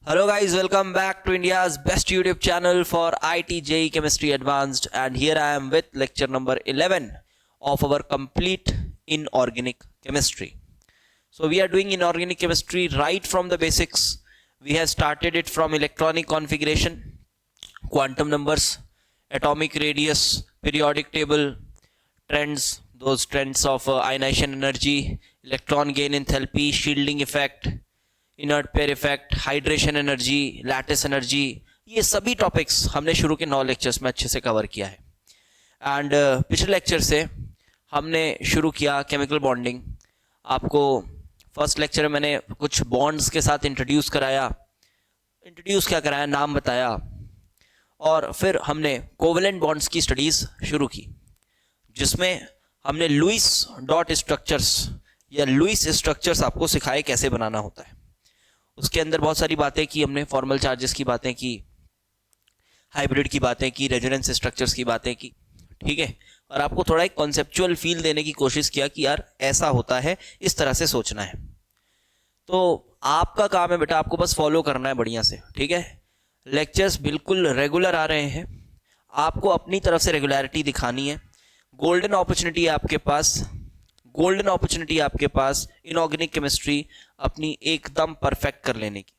Hello guys, welcome back to India's best YouTube channel for IT JEE Chemistry Advanced, and here I am with lecture number 11 of our complete inorganic chemistry. So we are doing inorganic chemistry right from the basics. We have started it from electronic configuration, quantum numbers, atomic radius, periodic table, trends, those trends of ionization energy, electron gain enthalpy, shielding effect, inert pair effect, hydration energy, lattice energy, ये सभी topics हमने शुरू के 9 lectures में अच्छे से cover किया है. एंड पिछले लेक्चर से हमने शुरू किया केमिकल बॉन्डिंग. आपको फर्स्ट लेक्चर में मैंने कुछ बॉन्ड्स के साथ इंट्रोड्यूस क्या कराया, नाम बताया, और फिर हमने कोवेलेंट बॉन्ड्स की स्टडीज़ शुरू की, जिसमें हमने लुईस डॉट स्ट्रक्चर्स या लुईस स्ट्रक्चर्स आपको सिखाए कैसे बनाना होता है. उसके अंदर बहुत सारी बातें की हमने, फॉर्मल चार्जेस की बातें की, हाइब्रिड की बातें की, रेजोनेंस स्ट्रक्चर्स की बातें की, ठीक है. और आपको थोड़ा एक कॉन्सेप्चुअल फील देने की कोशिश किया कि यार ऐसा होता है, इस तरह से सोचना है. तो आपका काम है बेटा, आपको बस फॉलो करना है बढ़िया से, ठीक है. लेक्चर्स बिल्कुल रेगुलर आ रहे हैं, आपको अपनी तरफ से रेगुलरिटी दिखानी है. गोल्डन अपॉर्चुनिटी है आपके पास इनऑर्गेनिक केमिस्ट्री अपनी एकदम परफेक्ट कर लेने की.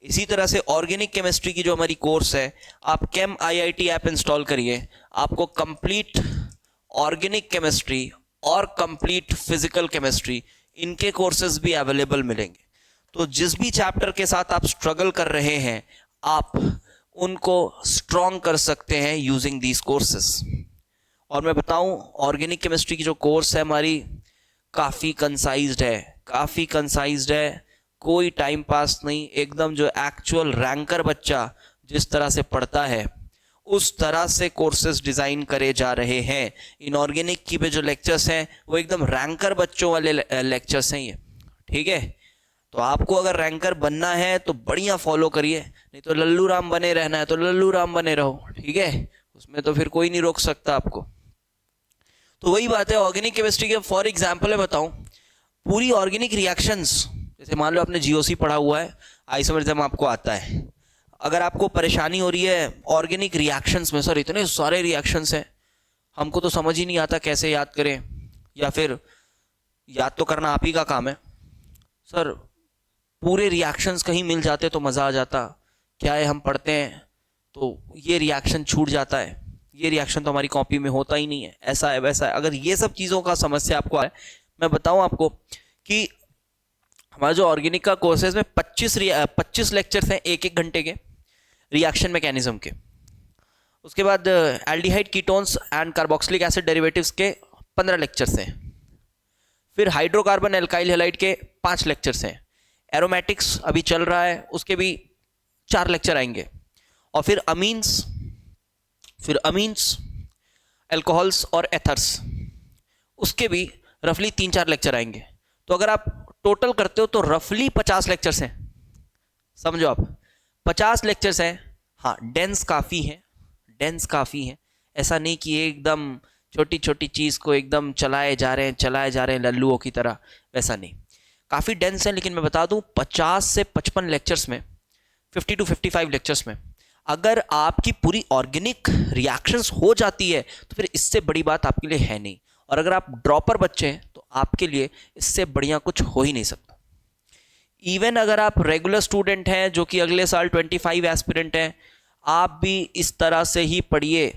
इसी तरह से ऑर्गेनिक केमिस्ट्री की जो हमारी कोर्स है, आप केम आईआईटी ऐप इंस्टॉल करिए, आपको कंप्लीट ऑर्गेनिक केमिस्ट्री और कंप्लीट फिजिकल केमिस्ट्री इनके कोर्सेज भी अवेलेबल मिलेंगे. तो जिस भी चैप्टर के साथ आप स्ट्रगल कर रहे हैं, आप उनको स्ट्रॉन्ग कर सकते हैं यूजिंग दीज कोर्सेज. और मैं बताऊं, ऑर्गेनिक केमिस्ट्री की जो कोर्स है हमारी काफ़ी कंसाइज्ड है, कोई टाइम पास नहीं, एकदम जो एक्चुअल रैंकर बच्चा जिस तरह से पढ़ता है उस तरह से कोर्सेज डिज़ाइन करे जा रहे हैं. इनऑर्गेनिक की पे जो लेक्चर्स हैं वो एकदम रैंकर बच्चों वाले लेक्चर्स हैं ये, ठीक है. तो आपको अगर रैंकर बनना है तो बढ़िया फॉलो करिए, नहीं तो लल्लू राम बने रहना है तो लल्लू राम बने रहो, ठीक है. उसमें तो फिर कोई नहीं रोक सकता आपको. तो वही बात है ऑर्गेनिक केमिस्ट्री के. फॉर एग्जांपल मैं बताऊं, पूरी ऑर्गेनिक रिएक्शंस, जैसे मान लो आपने जीओसी पढ़ा हुआ है, आइसोमरिज्म आपको आता है, अगर आपको परेशानी हो रही है ऑर्गेनिक रिएक्शंस में, सर इतने सारे रिएक्शंस हैं, हमको तो समझ ही नहीं आता कैसे याद करें, या फिर याद तो करना आप ही का काम है, सर पूरे रिएक्शंस कहीं मिल जाते तो मज़ा आ जाता, क्या है हम पढ़ते हैं तो ये रिएक्शन छूट जाता है, ये रिएक्शन तो हमारी कॉपी में होता ही नहीं है, ऐसा है वैसा है. अगर ये सब चीज़ों का समस्या आपको है, मैं बताऊं आपको कि हमारा जो ऑर्गेनिक का कोर्स है इसमें 25 लेक्चर्स हैं 1-1 घंटे के रिएक्शन मैकेनिज्म के. उसके बाद aldehyde ketones and carboxylic acid derivatives के 15 लेक्चर्स हैं. फिर हाइड्रोकार्बन एल्काइल हैलाइड के 5 लेक्चर्स हैं. एरोमेटिक्स अभी चल रहा है, उसके भी 4 लेक्चर आएंगे. और फिर अमीन्स, अल्कोहल्स और एथर्स, उसके भी रफली 3-4 लेक्चर आएंगे. तो अगर आप टोटल करते हो तो रफली 50 लेक्चर्स हैं, समझो आप 50 लेक्चर्स हैं. हाँ, डेंस काफ़ी हैं, ऐसा नहीं कि एकदम छोटी छोटी चीज़ को एकदम चलाए जा रहे हैं लल्लुओं की तरह, वैसा नहीं, काफ़ी डेंस है. लेकिन मैं बता दूं 50 से 55 लेक्चर्स में, 50 to 55 लेक्चर्स में अगर आपकी पूरी ऑर्गेनिक रिएक्शंस हो जाती है तो फिर इससे बड़ी बात आपके लिए है नहीं. और अगर आप ड्रॉपर बच्चे हैं तो आपके लिए इससे बढ़िया कुछ हो ही नहीं सकता. इवन अगर आप रेगुलर स्टूडेंट हैं जो कि अगले साल 25 एस्पिरेंट हैं, आप भी इस तरह से ही पढ़िए,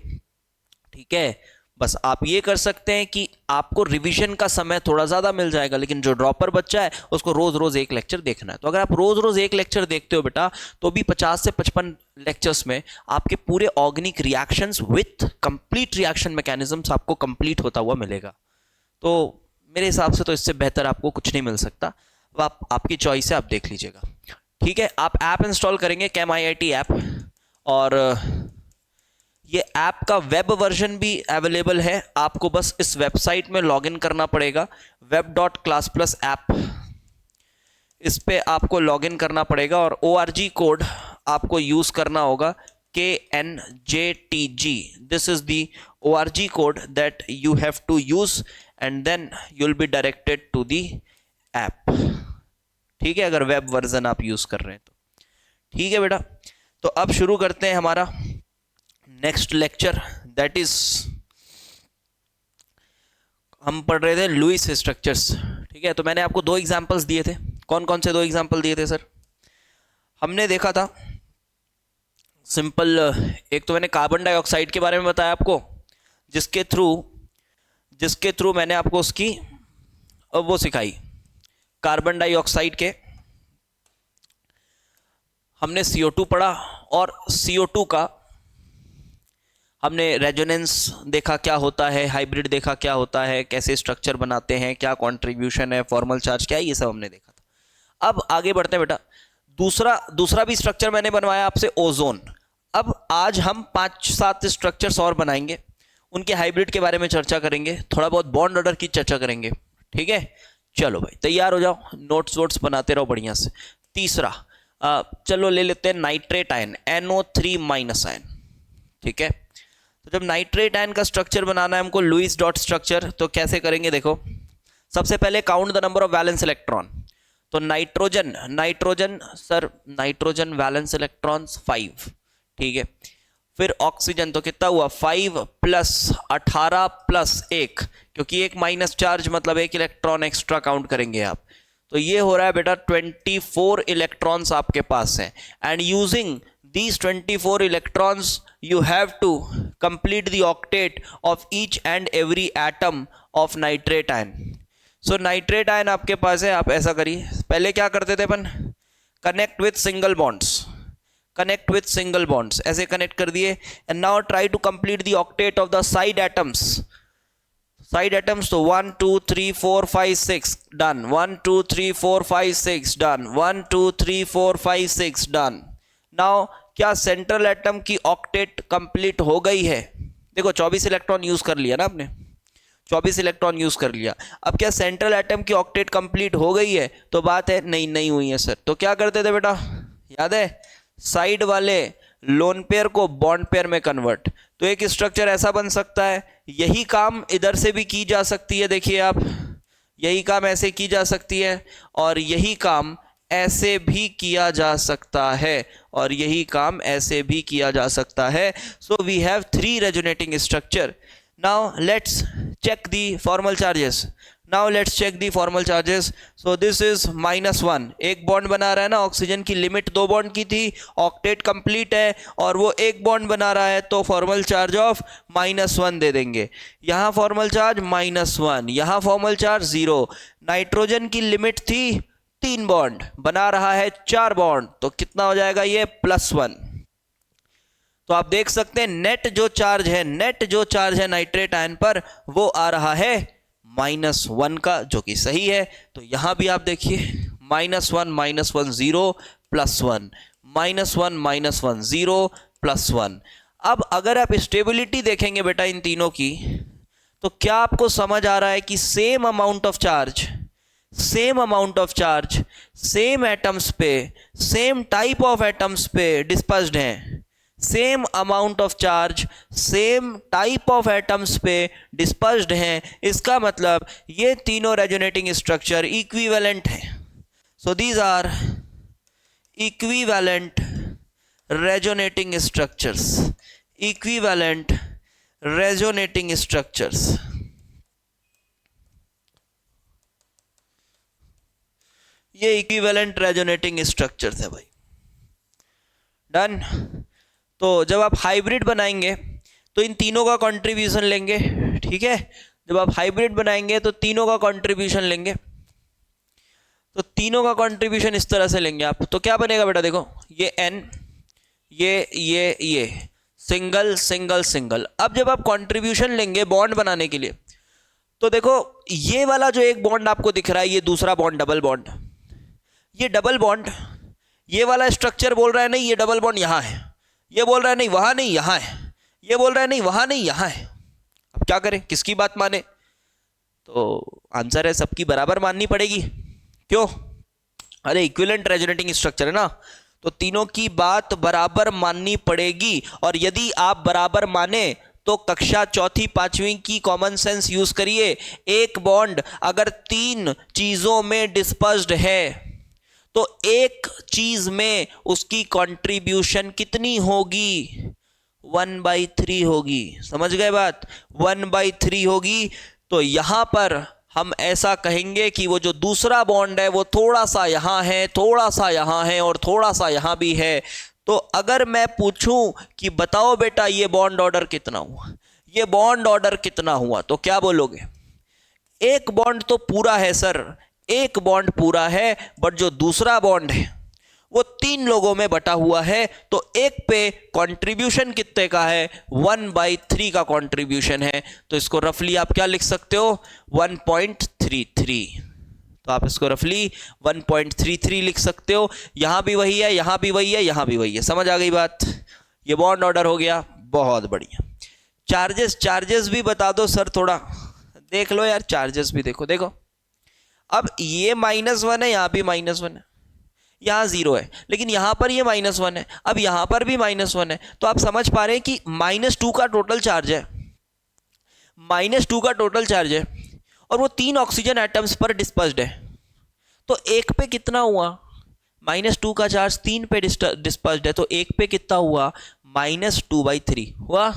ठीक है. बस आप ये कर सकते हैं कि आपको रिवीजन का समय थोड़ा ज़्यादा मिल जाएगा, लेकिन जो ड्रॉपर बच्चा है उसको रोज़ रोज़ एक लेक्चर देखना है. तो अगर आप रोज़ रोज़ एक लेक्चर देखते हो बेटा, तो भी 50 से 55 लेक्चर्स में आपके पूरे organic reactions with complete reaction mechanisms आपको कंप्लीट होता हुआ मिलेगा. तो मेरे हिसाब से तो इससे बेहतर आपको कुछ नहीं मिल सकता. वो आपकी चॉइस है, आप देख लीजिएगा, ठीक है. आप ऐप इंस्टॉल करेंगे, केम आईआईटी ऐप, और ये ऐप का वेब वर्जन भी अवेलेबल है. आपको बस इस वेबसाइट में लॉगिन करना पड़ेगा, web.classplus ऐप, इस पे आपको लॉगिन करना पड़ेगा और ORG कोड आपको यूज़ करना होगा, KNJTG. This is the ORG code that you have to use and then you will be directed to the app, ठीक है, अगर वेब वर्जन आप यूज़ कर रहे हैं तो, ठीक है बेटा, तो अब शुरू करते हैं हमारा नेक्स्ट लेक्चर, दैट इज हम पढ़ रहे थे लुईस स्ट्रक्चर्स। ठीक है, तो मैंने आपको दो एग्जांपल्स दिए थे। कौन कौन से दो एग्जांपल दिए थे सर? हमने देखा था सिंपल, एक तो मैंने कार्बन डाइऑक्साइड के बारे में बताया आपको, जिसके थ्रू मैंने आपको उसकी वो सिखाई, कार्बन डाइऑक्साइड के हमने CO2 पढ़ा, और CO2 का हमने रेजोनेंस देखा क्या होता है, हाइब्रिड देखा क्या होता है, कैसे स्ट्रक्चर बनाते हैं, क्या कंट्रीब्यूशन है, फॉर्मल चार्ज क्या है, ये सब हमने देखा था। अब आगे बढ़ते हैं बेटा, दूसरा भी स्ट्रक्चर मैंने बनवाया आपसे, ओजोन। अब आज हम 5-7 स्ट्रक्चर्स और बनाएंगे, उनके हाइब्रिड के बारे में चर्चा करेंगे, थोड़ा बहुत बॉन्ड ऑर्डर की चर्चा करेंगे। ठीक है, चलो भाई तैयार हो जाओ, नोट्स वोट्स बनाते रहो बढ़िया से। तीसरा चलो ले लेते हैं नाइट्रेट आयन, NO3- आयन। ठीक है, तो जब नाइट्रेट आयन का स्ट्रक्चर बनाना है हमको, लुईस डॉट स्ट्रक्चर, तो कैसे करेंगे देखो। सबसे पहले count the number of valence electron. तो नाइट्रोजन वैलेंस इलेक्ट्रॉन्स 5। ठीक है, फिर ऑक्सीजन तो कितना हुआ, 5 + 18 + 1, क्योंकि एक माइनस चार्ज मतलब एक इलेक्ट्रॉन एक्स्ट्रा काउंट करेंगे आप, तो ये हो रहा है बेटा 24 इलेक्ट्रॉन्स आपके पास हैं। And using these 24 electrons you have to complete the octet of each and every atom of nitrate ion. So nitrate ion आपके पास है, आप ऐसा करिए, पहले क्या करते थे अपन, connect with single bonds, ऐसे कनेक्ट कर दिए, and now try to complete the octet of the side atoms, तो 1 2 3 4 5 6 done, 1 2 3 4 5 6 done, 1 2 3 4 5 6 done। नाउ क्या सेंट्रल एटम की ऑक्टेट कंप्लीट हो गई है? देखो 24 इलेक्ट्रॉन यूज कर लिया ना आपने, 24 इलेक्ट्रॉन यूज कर लिया। अब क्या सेंट्रल एटम की ऑक्टेट कंप्लीट हो गई है? तो बात है नहीं हुई है सर। तो क्या करते थे बेटा, याद है, साइड वाले लोन पेयर को बॉन्ड पेयर में कन्वर्ट। तो एक स्ट्रक्चर ऐसा बन सकता है, यही काम इधर से भी की जा सकती है, देखिए आप, यही काम ऐसे की जा सकती है, और यही काम ऐसे भी किया जा सकता है, और यही काम ऐसे भी किया जा सकता है। So we have 3 resonating structure. Now let's check the formal charges. So this is -1, एक बॉन्ड बना रहा है ना, ऑक्सीजन की लिमिट 2 बॉन्ड की थी, ऑक्टेट कंप्लीट है और वो एक बॉन्ड बना रहा है, तो फॉर्मल चार्ज ऑफ -1 दे देंगे। यहाँ फॉर्मल चार्ज -1, यहाँ फॉर्मल चार्ज 0। नाइट्रोजन की लिमिट थी 3 बॉन्ड, बना रहा है 4 बॉन्ड, तो कितना हो जाएगा ये, +1। तो आप देख सकते हैं नेट जो चार्ज है नाइट्रेट आयन पर, वो आ रहा है -1 का, जो कि सही है। तो यहां भी आप देखिए -1 -1 0 +1, -1 0 +1। अब अगर आप स्टेबिलिटी देखेंगे बेटा इन तीनों की, तो क्या आपको समझ आ रहा है कि same amount of charge, same atoms पे, सेम टाइप ऑफ एटम्स पे डिस्पर्स्ड हैं, same amount of charge same type of atoms पे डिस्पर्स्ड हैं। इसका मतलब ये तीनों रेजोनेटिंग स्ट्रक्चर इक्विवेलेंट हैं। So these are equivalent resonating structures, ये इक्विवेलेंट रेजोनेटिंग स्ट्रक्चर्स है भाई। डन। तो जब आप हाइब्रिड बनाएंगे तो इन तीनों का कंट्रीब्यूशन लेंगे। ठीक है, जब आप हाइब्रिड बनाएंगे तो तीनों का कंट्रीब्यूशन लेंगे, तो तीनों का कंट्रीब्यूशन इस तरह से लेंगे आप, तो क्या बनेगा बेटा, देखो ये n, ये सिंगल सिंगल सिंगल। अब जब आप कंट्रीब्यूशन लेंगे बॉन्ड बनाने के लिए, तो देखो ये वाला जो एक बॉन्ड आपको दिख रहा है, ये दूसरा बॉन्ड डबल बॉन्ड, ये डबल बॉन्ड, ये वाला स्ट्रक्चर बोल रहा है नहीं ये डबल बॉन्ड यहां है, ये बोल रहा है नहीं वहां नहीं यहां है, ये बोल रहा है नहीं वहां नहीं यहां है। अब क्या करें, किसकी बात माने? तो आंसर है सबकी बराबर माननी पड़ेगी। क्यों? अरे इक्विवेलेंट रेजोनेटिंग स्ट्रक्चर है ना, तो तीनों की बात बराबर माननी पड़ेगी। और यदि आप बराबर माने तो कक्षा 4th 5वीं की कॉमन सेंस यूज करिए। एक बॉन्ड अगर 3 चीजों में डिस्पर्स्ड है तो एक चीज में उसकी कंट्रीब्यूशन कितनी होगी? 1/3 होगी। समझ गए बात? 1/3 होगी। तो यहां पर हम ऐसा कहेंगे कि वो जो दूसरा बॉन्ड है वो थोड़ा सा यहां है, थोड़ा सा यहां है और थोड़ा सा यहां भी है। तो अगर मैं पूछूं कि बताओ बेटा ये बॉन्ड ऑर्डर कितना हुआ, ये बॉन्ड ऑर्डर कितना हुआ, तो क्या बोलोगे? एक बॉन्ड तो पूरा है सर, एक बॉन्ड पूरा है, बट जो दूसरा बॉन्ड है वो 3 लोगों में बटा हुआ है। तो एक पे कंट्रीब्यूशन कितने का है? 1/3 का कंट्रीब्यूशन है। तो इसको रफली आप क्या लिख सकते हो? 1.33। तो आप इसको रफली 1.33 लिख सकते हो। यहां भी वही है, यहां भी वही है, यहां भी वही है। समझ आ गई बात? ये बॉन्ड ऑर्डर हो गया। बहुत बढ़िया। चार्जेस भी बता दो सर, थोड़ा देख लो यार, चार्जेस भी देखो। देखो अब ये -1 है, यहां भी -1 है, यहां 0 है, लेकिन यहां पर ये -1 है, अब यहां पर भी -1 है। तो आप समझ पा रहे हैं कि -2 का टोटल चार्ज है, -2 का टोटल चार्ज है, और वो 3 ऑक्सीजन एटम्स पर डिस्पर्स्ड है। तो एक पे कितना हुआ? -2 का चार्ज 3 पे डिस्पर्स्ड है, तो एक पे कितना हुआ? -2/3 हुआ।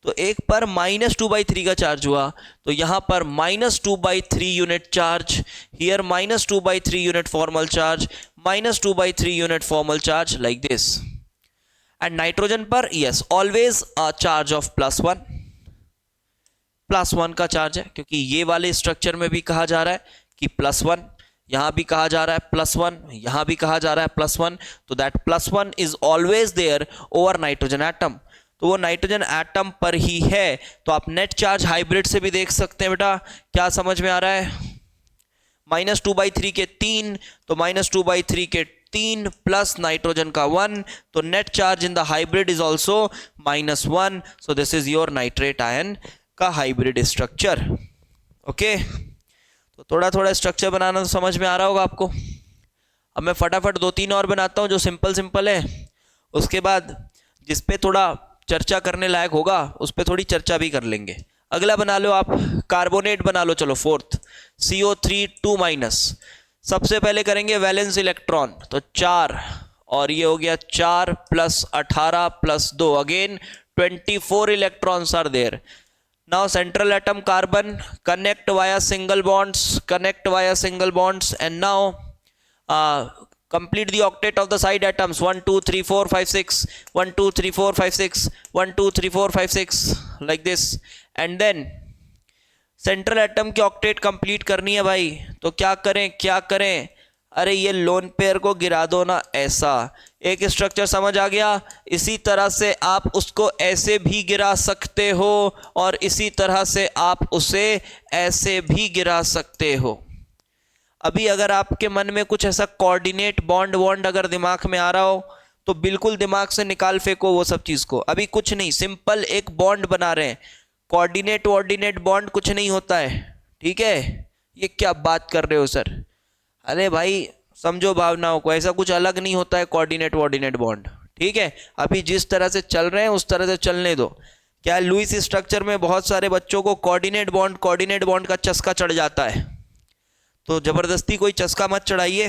तो एक पर -2/3 का चार्ज हुआ, तो यहां पर -2/3 unit charge, here -2/3 unit formal charge, -2/3 unit formal charge, like this. And nitrogen पर has always a charge of +1 का चार्ज है, क्योंकि ये वाले स्ट्रक्चर में भी कहा जा रहा है कि +1, यहां भी कहा जा रहा है +1, यहां भी कहा जा रहा है +1। तो that +1 is always there over nitrogen atom. तो वो नाइट्रोजन एटम पर ही है। तो आप नेट चार्ज हाइब्रिड से भी देख सकते हैं बेटा। क्या समझ में आ रहा है? -2/3 के 3, तो -2/3 के 3 प्लस नाइट्रोजन का 1, तो net charge in the hybrid is also -1। So this is your nitrate ion का हाइब्रिड स्ट्रक्चर। ओके, तो थोड़ा थोड़ा स्ट्रक्चर बनाना तो समझ में आ रहा होगा आपको। अब मैं फटाफट 2-3 और बनाता हूं जो सिंपल है, उसके बाद जिस पे थोड़ा चर्चा करने लायक होगा उस पे थोड़ी चर्चा भी कर लेंगे। अगला बना लो आप, कार्बोनेट बना लो। चलो 4th CO3 2-। सबसे पहले करेंगे वैलेंस इलेक्ट्रॉन, तो 4, और ये हो गया 4 + 18 + 2, again 24 electrons are there. Now central atom carbon connect via single bonds, and now complete the octet of the side atoms 1 2 3 4 5 6 1 2 3 4 5 6 1 2 3 4 5 6 like this, and then central atom की octet complete करनी है भाई। तो क्या करें? अरे ये लोन पेयर को गिरा दो ना, ऐसा एक स्ट्रक्चर समझ आ गया। इसी तरह से आप उसको ऐसे भी गिरा सकते हो, और इसी तरह से आप उसे ऐसे भी गिरा सकते हो। अभी अगर आपके मन में कुछ ऐसा कोऑर्डिनेट बॉन्ड अगर दिमाग में आ रहा हो तो बिल्कुल दिमाग से निकाल फेंको वो सब चीज को। अभी कुछ नहीं, सिंपल एक बॉन्ड बना रहे हैं। कोऑर्डिनेट बॉन्ड कुछ नहीं होता है, ठीक है? ये क्या बात कर रहे हो सर? अरे भाई समझो भावनाओं को, ऐसा कुछ अलग नहीं होता है कोऑर्डिनेट बॉन्ड, ठीक है? अभी जिस तरह से चल रहे हैं उस तरह से चलने दो। क्या लुईस स्ट्रक्चर में बहुत सारे बच्चों को कोऑर्डिनेट बॉन्ड का चस्का चढ़ जाता है, तो जबरदस्ती कोई चस्का मत चढ़ाइए,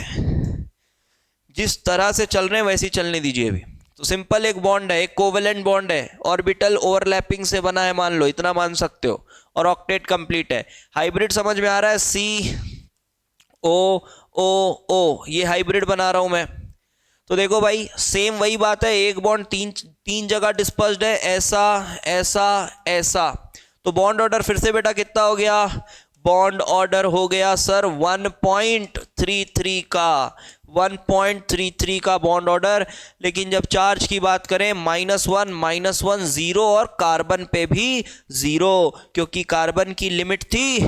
जिस तरह से चल रहे हैं वैसे ही चलने दीजिए। अभी तो सिंपल एक बॉन्ड है, एक कोवेलेंट बॉन्ड है, ऑर्बिटल ओवरलैपिंग से बना है, मान लो, इतना मान सकते हो, और ऑक्टेट कंप्लीट है। हाइब्रिड समझ में आ रहा है? COOO, ये हाइब्रिड बना रहा हूं मैं। तो देखो भाई सेम वही बात है, एक बॉन्ड तीन जगह डिस्पर्स्ड है, ऐसा। तो बॉन्ड ऑर्डर फिर से बेटा कितना हो गया? बॉन्ड ऑर्डर हो गया सर 1.33 का, 1.33 का बॉन्ड ऑर्डर। लेकिन जब चार्ज की बात करें -1 0, और कार्बन पे भी 0, क्योंकि कार्बन की लिमिट थी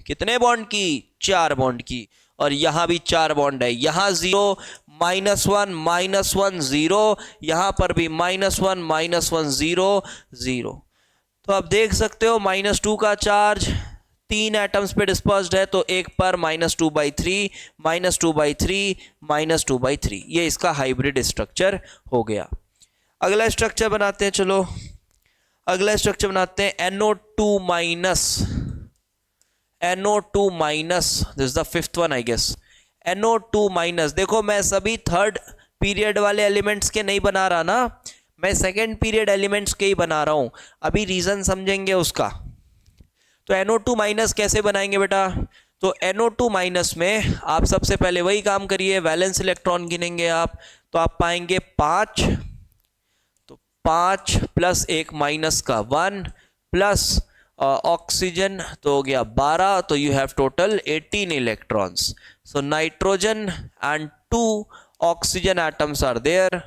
कितने बॉन्ड की? 4 बॉन्ड की, और यहां भी 4 बॉन्ड है। यहां 0 -1 0, यहां पर भी -1 0 0। तो आप देख सकते हो -2 का चार्ज 3 एटम्स पे डिस्पर्स्ड है, तो एक पर -2/3 -2/3 ये इसका हाइब्रिड स्ट्रक्चर हो गया। अगला स्ट्रक्चर बनाते हैं, चलो अगला स्ट्रक्चर बनाते हैं NO2-, NO2-, this is the 5th one I guess. NO2 minus, देखो मैं सभी थर्ड पीरियड वाले एलिमेंट्स के नहीं बना रहा ना, मैं सेकेंड पीरियड एलिमेंट्स के ही बना रहा हूं, अभी रीजन समझेंगे उसका। तो NO2 माइनस कैसे बनाएंगे बेटा, तो NO2 माइनस में आप सबसे पहले वही काम करिए, वैलेंस इलेक्ट्रॉन गिनेंगे आप, तो आप पाएंगे 5, तो 5 प्लस एक माइनस का 1 प्लस ऑक्सीजन तो हो गया 12, तो you have total 18 electrons. So nitrogen and 2 oxygen atoms are there,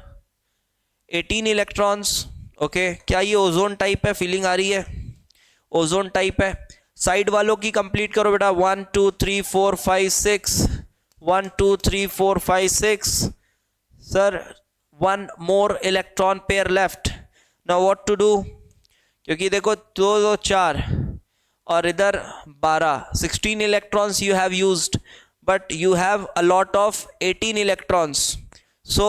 18 electrons. Okay, क्या ये ओजोन टाइप है, फीलिंग आ रही है, ओजोन टाइप है। साइड वालों की कंप्लीट करो बेटा, 1 2 3 4 5 6, 1 2 3 4 5 6, sir 1 more electron pair left. Now what to do, क्योंकि देखो 2 2 4 और इधर 12, 16 electrons you have used, but you have a lot of 18 electrons. So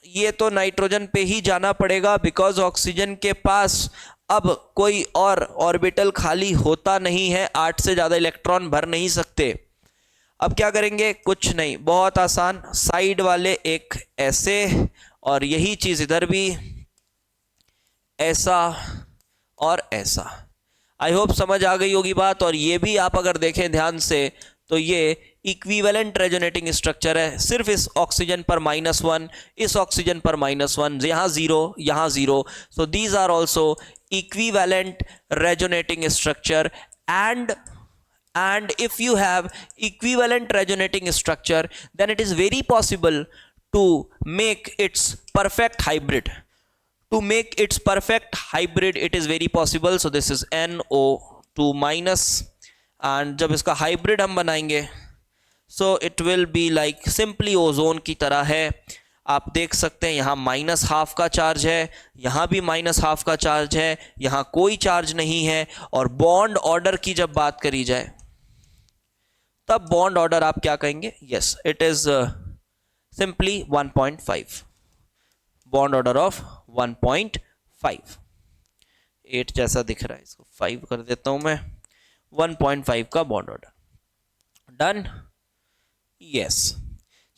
ये तो नाइट्रोजन पे ही जाना पड़ेगा, बिकॉज ऑक्सीजन के पास अब कोई और ऑर्बिटल खाली होता नहीं है, 8 से ज़्यादा इलेक्ट्रॉन भर नहीं सकते। अब क्या करेंगे, कुछ नहीं, बहुत आसान, साइड वाले एक ऐसे और यही चीज़ इधर भी ऐसा और ऐसा। आई होप समझ आ गई होगी बात। और ये भी आप अगर देखें ध्यान से तो ये इक्विवेलेंट रेजोनेटिंग स्ट्रक्चर है, सिर्फ इस ऑक्सीजन पर -1, इस ऑक्सीजन पर -1, यहाँ 0, यहाँ 0। So these are also equivalent resonating structure, and if you have equivalent resonating structure, then it is very possible to make its perfect hybrid. To make its perfect hybrid it is very possible. So this is NO2 minus, and जब इसका hybrid हम बनाएंगे so it will be like simply ozone की तरह है। आप देख सकते हैं यहाँ -½ का चार्ज है, यहाँ भी -½ का चार्ज है, यहाँ कोई चार्ज नहीं है। और बॉन्ड ऑर्डर की जब बात करी जाए तब बॉन्ड ऑर्डर आप क्या कहेंगे, yes it is simply 1.5, bond order of 1.5। 8 जैसा दिख रहा है, इसको 5 कर देता हूं मैं, 1.5 का बॉन्ड ऑर्डर, डन, यस।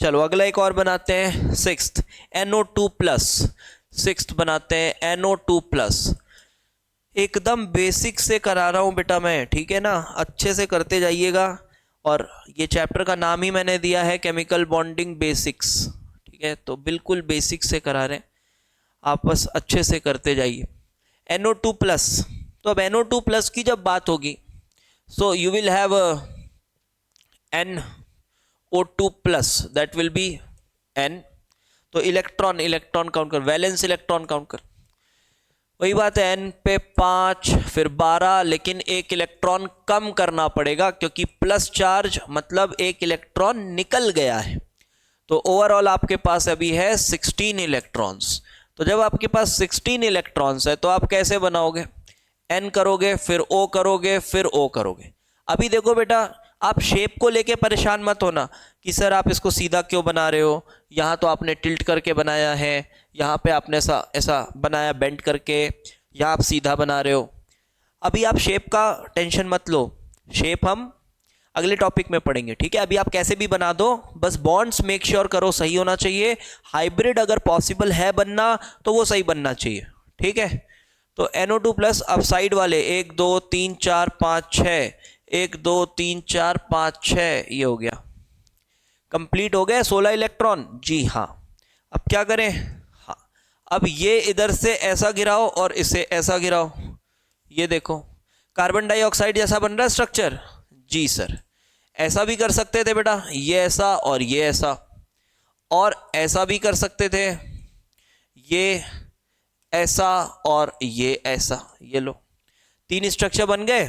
चलो अगला एक और बनाते हैं, 6th NO2 प्लस, 6th बनाते हैं NO2 प्लस। एकदम बेसिक से करा रहा हूं बेटा मैं, ठीक है ना, अच्छे से करते जाइएगा। और ये चैप्टर का नाम ही मैंने दिया है केमिकल बॉन्डिंग बेसिक्स, ठीक है, तो बिल्कुल बेसिक से करा रहे हैं, आप बस अच्छे से करते जाइए। NO2 प्लस, तो अब NO2 प्लस की जब बात होगी so you will have NO2 plus, that will be N। तो इलेक्ट्रॉन काउंट कर, वैलेंस इलेक्ट्रॉन काउंट कर, वही बात है, N पे 5 फिर 12, लेकिन एक इलेक्ट्रॉन कम करना पड़ेगा क्योंकि प्लस चार्ज मतलब एक इलेक्ट्रॉन निकल गया है। तो ओवरऑल आपके पास अभी है 16 इलेक्ट्रॉन्स। तो जब आपके पास 16 इलेक्ट्रॉन्स है तो आप कैसे बनाओगे, N करोगे फिर O करोगे फिर O करोगे। अभी देखो बेटा, आप शेप को लेके परेशान मत होना कि सर आप इसको सीधा क्यों बना रहे हो, यहाँ तो आपने टिल्ट करके बनाया है, यहाँ पे आपने ऐसा बनाया बेंड करके, यहाँ आप सीधा बना रहे हो। अभी आप शेप का टेंशन मत लो, शेप हम अगले टॉपिक में पढ़ेंगे, ठीक है। अभी आप कैसे भी बना दो, बस बॉन्ड्स मेक श्योर करो सही होना चाहिए। हाइब्रिड अगर पॉसिबल है बनना तो वो सही बनना चाहिए, ठीक है। तो NO2 प्लस, अब साइड वाले 1 2 3 4 5 6, 1 2 3 4 5 6, ये हो गया, कंप्लीट हो गया 16 इलेक्ट्रॉन, जी हाँ। अब क्या करें, हाँ अब ये इधर से ऐसा गिराओ और इसे ऐसा गिराओ, ये देखो कार्बन डाइऑक्साइड जैसा बन रहा है स्ट्रक्चर, जी सर। ऐसा भी कर सकते थे बेटा, ये ऐसा और ये ऐसा, और ऐसा भी कर सकते थे, ये ऐसा और ये ऐसा, ये लो 3 स्ट्रक्चर बन गए,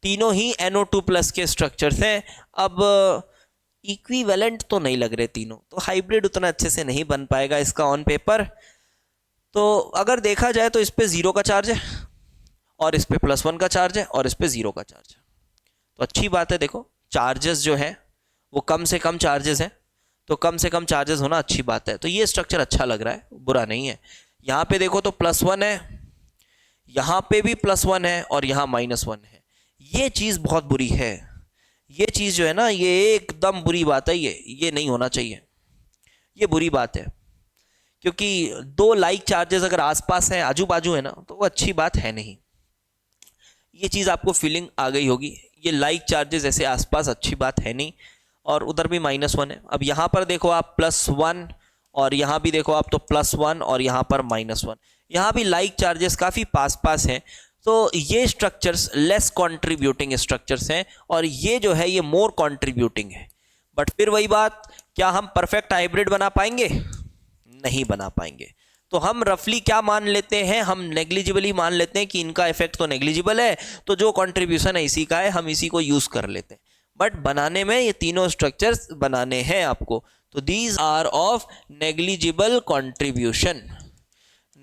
तीनों ही NO2 प्लस के स्ट्रक्चर्स हैं। अब इक्विवेलेंट तो नहीं लग रहे तीनों, तो हाइब्रिड उतना अच्छे से नहीं बन पाएगा इसका ऑन पेपर। तो अगर देखा जाए तो इस पे 0 का चार्ज है और इस पे +1 का चार्ज है और इस पे 0 का चार्ज है, तो अच्छी बात है। देखो चार्जेस जो है वो कम से कम चार्जेस हैं, तो कम से कम चार्जेस होना अच्छी बात है। तो ये स्ट्रक्चर अच्छा लग रहा है, बुरा नहीं है। यहाँ पे देखो तो +1 है, यहाँ पे भी +1 है और यहाँ -1 है, ये चीज़ बहुत बुरी है, ये चीज़ जो है ना, ये एकदम बुरी बात है, ये नहीं होना चाहिए, ये बुरी बात है। क्योंकि दो लाइक चार्जेस अगर आसपास हैं, आजू बाजू है ना, तो वो अच्छी बात है नहीं। ये चीज़ आपको फीलिंग आ गई होगी, ये लाइक चार्जेस ऐसे आसपास अच्छी बात है नहीं। और उधर भी -1 है। अब यहाँ पर देखो आप +1, और यहाँ भी देखो आप तो +1, और यहाँ पर -1। यहाँ भी लाइक चार्जेस काफ़ी पास पास हैं। तो ये स्ट्रक्चर्स लेस कॉन्ट्रीब्यूटिंग स्ट्रक्चर्स हैं, और ये जो है ये मोर कॉन्ट्रीब्यूटिंग है। बट फिर वही बात, क्या हम परफेक्ट हाइब्रिड बना पाएंगे? नहीं बना पाएंगे। तो हम रफली क्या मान लेते हैं, हम नेग्लिजिबली मान लेते हैं कि इनका इफेक्ट तो नेग्लिजिबल है, तो जो कंट्रीब्यूशन है इसी का है, हम इसी को यूज कर लेते हैं। बट बनाने में ये तीनों स्ट्रक्चर्स बनाने हैं आपको, तो these are of negligible contribution,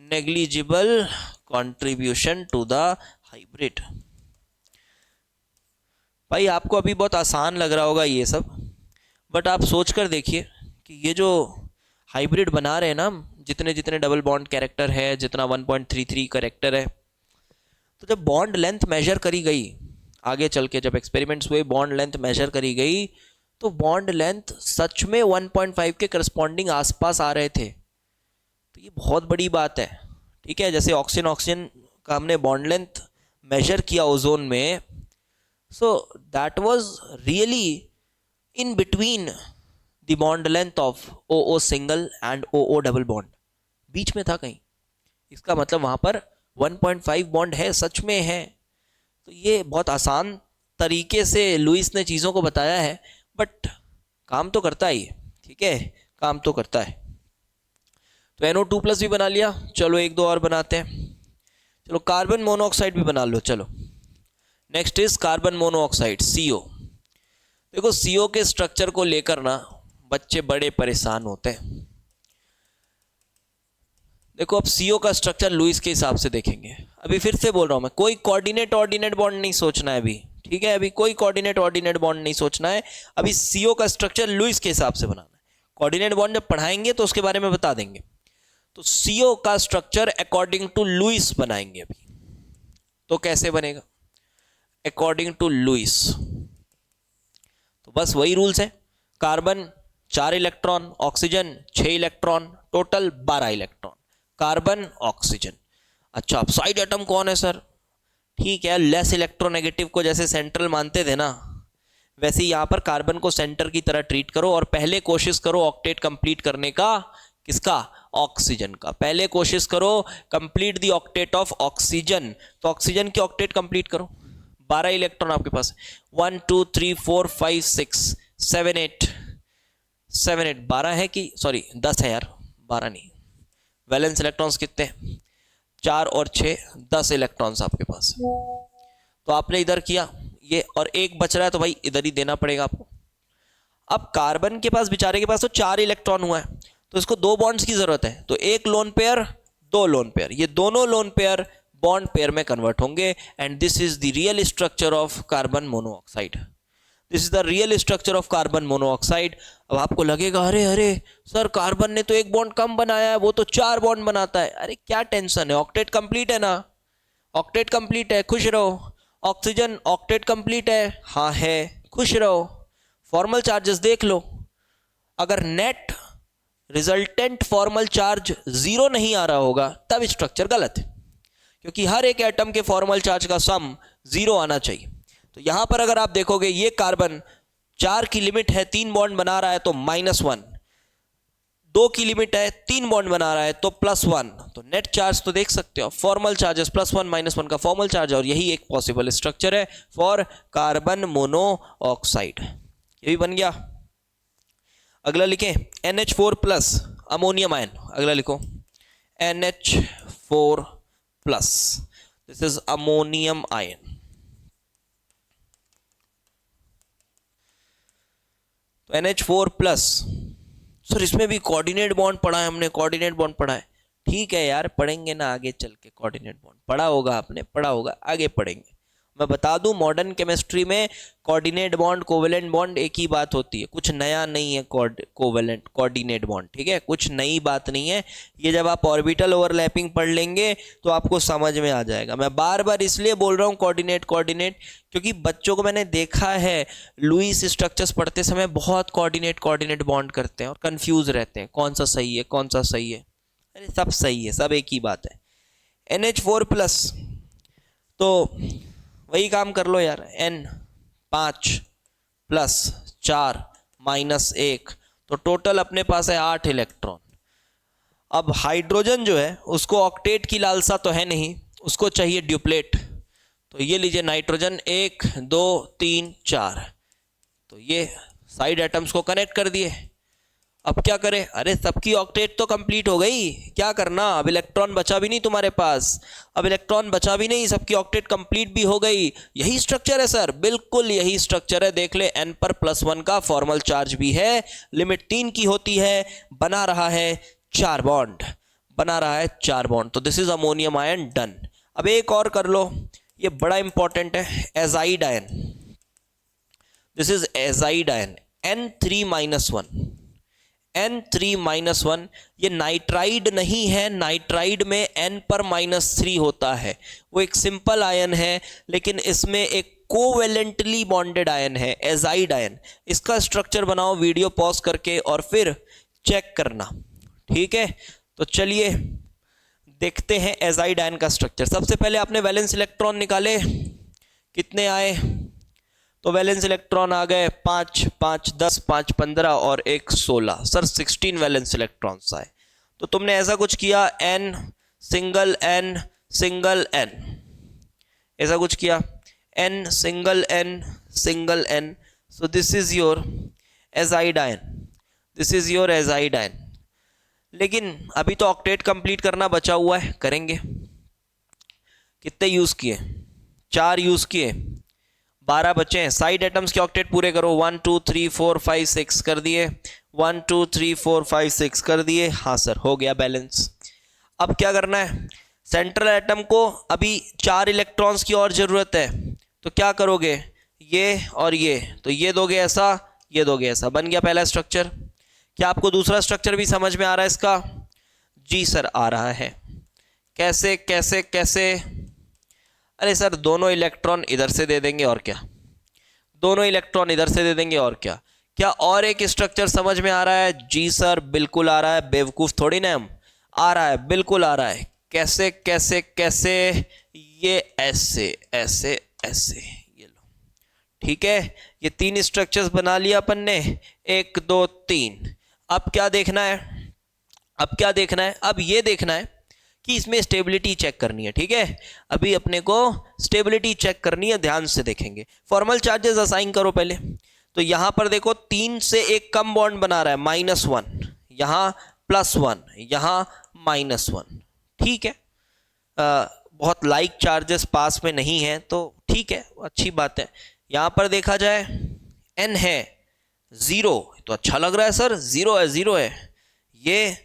negligible contribution to the hybrid. भाई आपको अभी बहुत आसान लग रहा होगा ये सब, बट आप सोच कर देखिए कि ये जो हाइब्रिड बना रहे हैं ना, जितने जितने डबल बॉन्ड कैरेक्टर है, जितना 1.33 कैरेक्टर है, तो जब बॉन्ड लेंथ मेजर करी गई, आगे चल के जब एक्सपेरिमेंट्स हुए, बॉन्ड लेंथ मेजर करी गई, तो बॉन्ड लेंथ सच में 1.5 के करस्पॉन्डिंग आसपास आ रहे थे। तो ये बहुत बड़ी बात है, ठीक है। जैसे ऑक्सीजन ऑक्सीजन का हमने बॉन्ड लेंथ मेजर किया ओजोन में, so that was really in between the bond length of OO single and OO double bond, बीच में था कहीं। इसका मतलब वहाँ पर 1.5 बॉन्ड है, सच में है। तो ये बहुत आसान तरीके से लुइस ने चीज़ों को बताया है, बट काम तो करता ही है, ठीक है, काम तो करता है। तो NO2+ भी बना लिया, चलो एक दो और बनाते हैं। चलो कार्बन मोनोऑक्साइड भी बना लो। चलो next is carbon monoxide, CO। देखो CO के स्ट्रक्चर को लेकर ना बच्चे बड़े परेशान होते हैं। देखो अब CO का स्ट्रक्चर लुइस के हिसाब से देखेंगे। अभी फिर से बोल रहा हूं मैं, कोई कोऑर्डिनेट ऑर्डिनेट बॉन्ड नहीं सोचना है अभी, ठीक है, अभी कोई कोऑर्डिनेट ऑर्डिनेट बॉन्ड नहीं सोचना है। अभी CO का स्ट्रक्चर लुइस के हिसाब से बनाना है। कोऑर्डिनेट बॉन्ड जब पढ़ाएंगे तो उसके बारे में बता देंगे। तो CO का स्ट्रक्चर अकॉर्डिंग टू लुइस बनाएंगे अभी। तो कैसे बनेगा अकॉर्डिंग टू लुइस? तो बस वही रूल्स है, carbon 4 electron, oxygen 6 electron, total 12 electron, carbon oxygen. अच्छा अब साइड एटम कौन है सर? ठीक है, लेस इलेक्ट्रोनेगेटिव को जैसे सेंट्रल मानते थे ना, वैसे ही यहाँ पर कार्बन को सेंटर की तरह ट्रीट करो, और पहले कोशिश करो ऑक्टेट कंप्लीट करने का। किसका? ऑक्सीजन का। पहले कोशिश करो complete the octet of oxygen. तो ऑक्सीजन की ऑक्टेट कंप्लीट करो। 12 इलेक्ट्रॉन आपके पास, 1 2 3 4 5 6 7 8 7 8 12 है कि सॉरी 10 है यार, 12 नहीं। वैलेंस इलेक्ट्रॉन्स कितने? 4 और 6 10 इलेक्ट्रॉन्स आपके पास। तो आपने इधर किया ये, और एक बच रहा है, तो भाई इधर ही देना पड़ेगा आपको। अब कार्बन के पास, बेचारे के पास तो 4 इलेक्ट्रॉन हुआ है, तो इसको 2 बॉन्ड्स की जरूरत है। तो एक लोन पेयर, 2 लोन पेयर, ये दोनों लोन पेयर बॉन्ड पेयर में कन्वर्ट होंगे, and this is the real structure of carbon monoxide. This is the real structure of carbon monoxide. अब आपको लगेगा अरे अरे सर कार्बन ने तो एक बॉन्ड कम बनाया है, वो तो 4 बॉन्ड बनाता है। अरे क्या टेंशन है, ऑक्टेट कंप्लीट है ना, ऑक्टेट कंप्लीट है, खुश रहो। ऑक्सीजन ऑक्टेट कंप्लीट है, हाँ है, खुश रहो। फॉर्मल चार्जेस देख लो, अगर नेट रिजल्टेंट फॉर्मल चार्ज 0 नहीं आ रहा होगा तब स्ट्रक्चर गलत है, क्योंकि हर एक एटम के फॉर्मल चार्ज का सम 0 आना चाहिए। तो यहां पर अगर आप देखोगे ये कार्बन 4 की लिमिट है, 3 बॉन्ड बना रहा है तो -1, 2 की लिमिट है, 3 बॉन्ड बना रहा है तो +1। तो नेट चार्ज तो देख सकते हो, फॉर्मल चार्जेस +1 -1 का फॉर्मल चार्ज, और यही एक पॉसिबल स्ट्रक्चर है फॉर कार्बन मोनोऑक्साइड। ये भी बन गया। अगला लिखें NH4+ अमोनियम आयन। अगला लिखो NH4+, this is ammonium ion. तो NH4+, सर इसमें भी कोऑर्डिनेट बॉन्ड पढ़ा है हमने, कोऑर्डिनेट बॉन्ड पढ़ा है। ठीक है यार, पढ़ेंगे ना आगे चल के, कोऑर्डिनेट बॉन्ड पढ़ा होगा आपने, पढ़ा होगा, आगे पढ़ेंगे। मैं बता दूं मॉडर्न केमिस्ट्री में कोऑर्डिनेट बॉन्ड कोवेलेंट बॉन्ड एक ही बात होती है, कुछ नया नहीं है कोवेलेंट कोऑर्डिनेट बॉन्ड, ठीक है, कुछ नई बात नहीं है। ये जब आप ऑर्बिटल ओवरलैपिंग पढ़ लेंगे तो आपको समझ में आ जाएगा। मैं बार बार इसलिए बोल रहा हूँ कोऑर्डिनेट कोऑर्डिनेट, क्योंकि बच्चों को मैंने देखा है लुईस स्ट्रक्चर्स पढ़ते समय बहुत कोऑर्डिनेट बॉन्ड करते हैं और कंफ्यूज रहते हैं, कौन सा सही है कौन सा सही है। अरे सब सही है, सब एक ही बात है। NH4+ तो वही काम कर लो यार, N5 + 4 - 1 तो टोटल अपने पास है 8 इलेक्ट्रॉन। अब हाइड्रोजन जो है उसको ऑक्टेट की लालसा तो है नहीं, उसको चाहिए ड्यूप्लेट। तो ये लीजिए नाइट्रोजन 1 2 3 4, तो ये साइड एटम्स को कनेक्ट कर दिए। अब क्या करें, अरे सबकी ऑक्टेट तो कंप्लीट हो गई, क्या करना, अब इलेक्ट्रॉन बचा भी नहीं तुम्हारे पास, अब इलेक्ट्रॉन बचा भी नहीं, सबकी ऑक्टेट कंप्लीट भी हो गई। यही स्ट्रक्चर है सर, बिल्कुल यही स्ट्रक्चर है। देख ले N पर +1 का फॉर्मल चार्ज भी है, लिमिट 3 की होती है, बना रहा है 4 बॉन्ड, बना रहा है 4 बॉन्ड। तो this is ammonium ion done. अब एक और कर लो, ये बड़ा इंपॉर्टेंट है, azide ion. This is azide ion N3-1, N3-1। ये नाइट्राइड नहीं है, नाइट्राइड में N पर -3 होता है, वो एक सिंपल आयन है, लेकिन इसमें एक कोवेलेंटली बॉन्डेड आयन है, एजाइड आयन। इसका स्ट्रक्चर बनाओ वीडियो पॉज करके और फिर चेक करना, ठीक है। तो चलिए देखते हैं एजाइड आयन का स्ट्रक्चर। सबसे पहले आपने वैलेंस इलेक्ट्रॉन निकाले, कितने आए, तो वैलेंस इलेक्ट्रॉन आ गए 5 5 10 5 15 और 1 16, सर 16 वैलेंस इलेक्ट्रॉन्स आए। तो तुमने ऐसा कुछ किया, N single N single N, ऐसा कुछ किया, N single N single N। So this is your azide ion, this is your azide ion. लेकिन अभी तो ऑक्टेट कंप्लीट करना बचा हुआ है, करेंगे। कितने यूज किए, 4 यूज किए, 12 बचे हैं। साइड एटम्स के ऑक्टेट पूरे करो, 1 2 3 4 5 6 कर दिए, 1 2 3 4 5 6 कर दिए, हाँ सर हो गया बैलेंस। अब क्या करना है, सेंट्रल एटम को अभी 4 इलेक्ट्रॉन्स की और जरूरत है, तो क्या करोगे, ये और ये, तो ये दोगे ऐसा, ये दोगे ऐसा, बन गया पहला स्ट्रक्चर। क्या आपको दूसरा स्ट्रक्चर भी समझ में आ रहा है इसका, जी सर आ रहा है। कैसे कैसे कैसे, अरे सर दोनों इलेक्ट्रॉन इधर से दे देंगे और क्या, दोनों इलेक्ट्रॉन इधर से दे देंगे और क्या। क्या और एक स्ट्रक्चर समझ में आ रहा है, जी सर बिल्कुल आ रहा है, बेवकूफ थोड़ी ना हम, आ रहा है बिल्कुल आ रहा है। कैसे कैसे कैसे, ये ऐसे ऐसे ऐसे, ये लो, ठीक है। ये 3 स्ट्रक्चर्स बना लिया अपन ने, 1 2 3। अब क्या देखना है, अब क्या देखना है, अब ये देखना है कि इसमें स्टेबिलिटी चेक करनी है, ठीक है। अभी अपने को स्टेबिलिटी चेक करनी है, ध्यान से देखेंगे। फॉर्मल चार्जेस असाइन करो पहले। तो यहां पर देखो 3 से एक कम बॉन्ड बना रहा है, -1, यहां +1, यहां -1, ठीक है। बहुत लाइक चार्जेस पास में नहीं है तो ठीक है, अच्छी बात है। यहां पर देखा जाए N है 0, तो अच्छा लग रहा है सर, 0 है 0 है, ये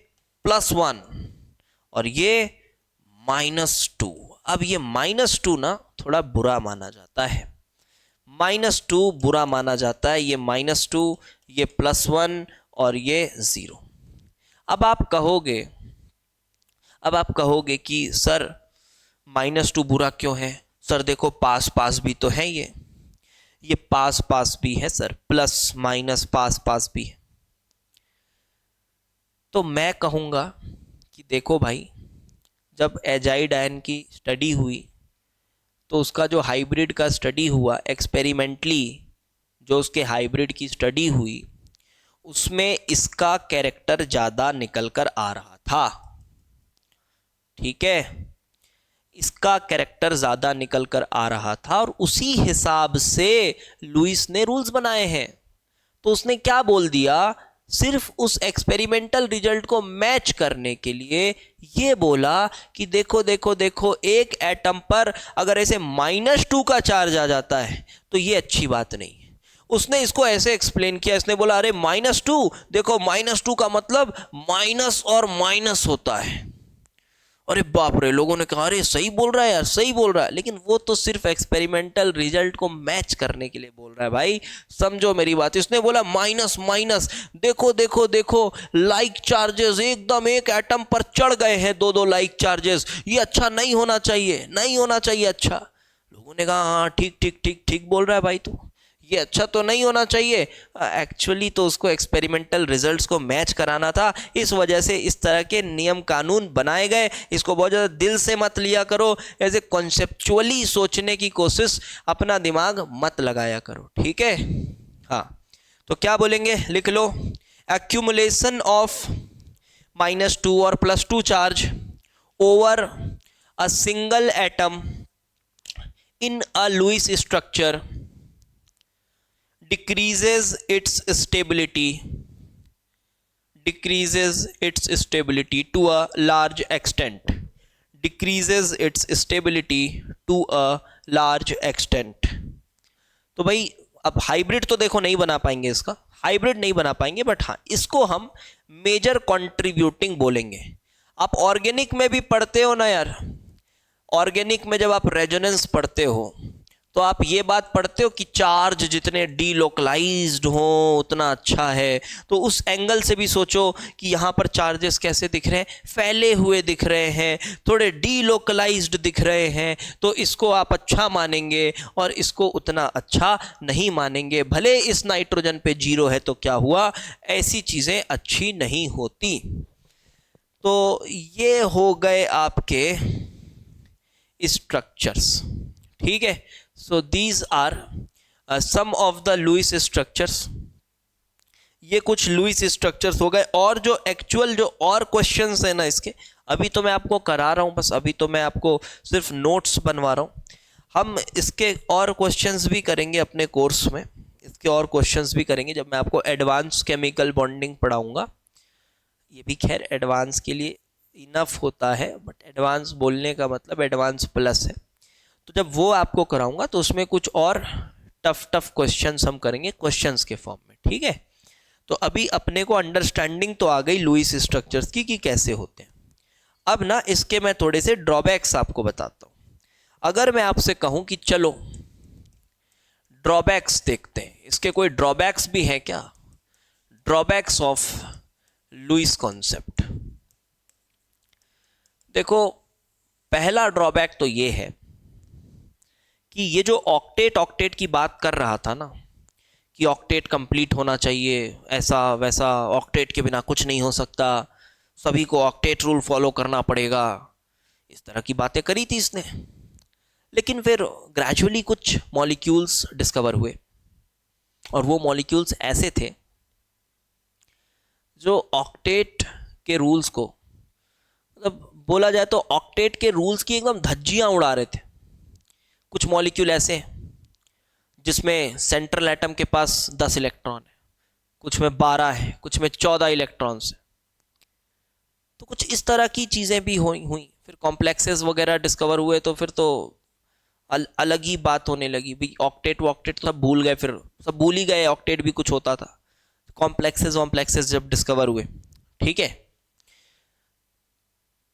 +1 और ये -2। अब ये -2 ना थोड़ा बुरा माना जाता है, -2 बुरा माना जाता है, ये -2, ये +1 और ये 0। अब आप कहोगे कि सर -2 बुरा क्यों है, सर देखो पास पास भी तो है, ये पास पास भी है सर, प्लस माइनस पास पास भी है। तो मैं कहूँगा कि देखो भाई, जब एजाइड आयन की स्टडी हुई तो उसका जो हाइब्रिड का स्टडी हुआ, एक्सपेरिमेंटली जो उसके हाइब्रिड की स्टडी हुई, उसमें इसका कैरेक्टर ज़्यादा निकल कर आ रहा था, ठीक है। इसका कैरेक्टर ज़्यादा निकल कर आ रहा था और उसी हिसाब से लुईस ने रूल्स बनाए हैं। तो उसने क्या बोल दिया, सिर्फ उस एक्सपेरिमेंटल रिजल्ट को मैच करने के लिए ये बोला कि देखो देखो देखो, एक एटम पर अगर ऐसे -2 का चार्ज आ जाता है तो ये अच्छी बात नहीं है। उसने इसको ऐसे एक्सप्लेन किया, इसने बोला अरे -2 देखो, -2 का मतलब माइनस और माइनस होता है, अरे बाप रे, लोगों ने कहा अरे सही बोल रहा है यार, सही बोल रहा है, लेकिन वो तो सिर्फ एक्सपेरिमेंटल रिजल्ट को मैच करने के लिए बोल रहा है भाई। समझो मेरी बात, इसने बोला माइनस माइनस, देखो देखो देखो लाइक चार्जेस एकदम एक एटम पर चढ़ गए हैं, दो दो लाइक चार्जेस, ये अच्छा नहीं होना चाहिए, नहीं होना चाहिए अच्छा। लोगों ने कहा हाँ ठीक ठीक ठीक ठीक बोल रहा है भाई तू, ये अच्छा तो नहीं होना चाहिए। एक्चुअली तो उसको एक्सपेरिमेंटल रिजल्ट्स को मैच कराना था, इस वजह से इस तरह के नियम कानून बनाए गए। इसको बहुत ज़्यादा दिल से मत लिया करो, ऐसे कॉन्सेप्चुअली सोचने की कोशिश, अपना दिमाग मत लगाया करो, ठीक है। हाँ, तो क्या बोलेंगे, लिख लो, एक्यूमुलेशन ऑफ -2 और +2 charge over a single atom in a Lewis structure decreases its stability to a large extent, decreases its stability to a large extent। तो भाई अब हाइब्रिड तो देखो नहीं बना पाएंगे, इसका हाइब्रिड नहीं बना पाएंगे, बट हाँ इसको हम मेजर कंट्रीब्यूटिंग बोलेंगे। आप ऑर्गेनिक में भी पढ़ते हो ना यार, ऑर्गेनिक में जब आप रेजोनेंस पढ़ते हो तो आप ये बात पढ़ते हो कि चार्ज जितने डीलोकलाइज्ड हो उतना अच्छा है। तो उस एंगल से भी सोचो कि यहाँ पर चार्जेस कैसे दिख रहे हैं, फैले हुए दिख रहे हैं, थोड़े डीलोकलाइज्ड दिख रहे हैं, तो इसको आप अच्छा मानेंगे और इसको उतना अच्छा नहीं मानेंगे। भले इस नाइट्रोजन पे 0 है तो क्या हुआ, ऐसी चीज़ें अच्छी नहीं होती। तो ये हो गए आपके स्ट्रक्चर्स, ठीक है। So these are some of the Lewis structures, ये कुछ लुईस स्ट्रक्चर्स हो गए। और जो एक्चुअल जो और क्वेश्चंस है ना इसके, अभी तो मैं आपको करा रहा हूँ, बस अभी तो मैं आपको सिर्फ नोट्स बनवा रहा हूँ। हम इसके और क्वेश्चंस भी करेंगे अपने कोर्स में, इसके और क्वेश्चंस भी करेंगे जब मैं आपको एडवांस केमिकल बॉन्डिंग पढ़ाऊँगा। ये भी खैर एडवांस के लिए इनफ होता है, बट एडवांस बोलने का मतलब एडवांस प्लस है। तो जब वो आपको कराऊंगा तो उसमें कुछ और टफ क्वेश्चंस हम करेंगे क्वेश्चंस के फॉर्म में, ठीक है। तो अभी अपने को अंडरस्टैंडिंग तो आ गई लुईस स्ट्रक्चर्स की कि कैसे होते हैं। अब ना इसके मैं थोड़े से ड्रॉबैक्स आपको बताता हूँ। अगर मैं आपसे कहूँ कि चलो ड्रॉबैक्स देखते हैं, इसके कोई ड्रॉबैक्स भी हैं क्या, ड्रॉबैक्स ऑफ लुईस कॉन्सेप्ट। देखो पहला ड्रॉबैक तो ये है कि ये जो ऑक्टेट की बात कर रहा था ना कि ऑक्टेट कंप्लीट होना चाहिए, ऐसा वैसा, ऑक्टेट के बिना कुछ नहीं हो सकता, सभी को ऑक्टेट रूल फॉलो करना पड़ेगा, इस तरह की बातें करी थी इसने। लेकिन फिर ग्रेजुअली कुछ मॉलिक्यूल्स डिस्कवर हुए और वो मॉलिक्यूल्स ऐसे थे जो ऑक्टेट के रूल्स को, मतलब बोला जाए तो ऑक्टेट के रूल्स की एकदम धज्जियां उड़ा रहे थे। कुछ मॉलिक्यूल ऐसे हैं जिसमें सेंट्रल एटम के पास 10 इलेक्ट्रॉन है, कुछ में 12 है, कुछ में 14 इलेक्ट्रॉन्स है। तो कुछ इस तरह की चीज़ें भी हुई। फिर कॉम्प्लेक्सेस वगैरह डिस्कवर हुए तो फिर तो अलग ही बात होने लगी भाई। ऑक्टेट वॉक्टेट तो सब भूल गए, फिर सब भूल ही गए ऑक्टेट भी कुछ होता था। कॉम्प्लेक्सेस जब डिस्कवर हुए, ठीक है,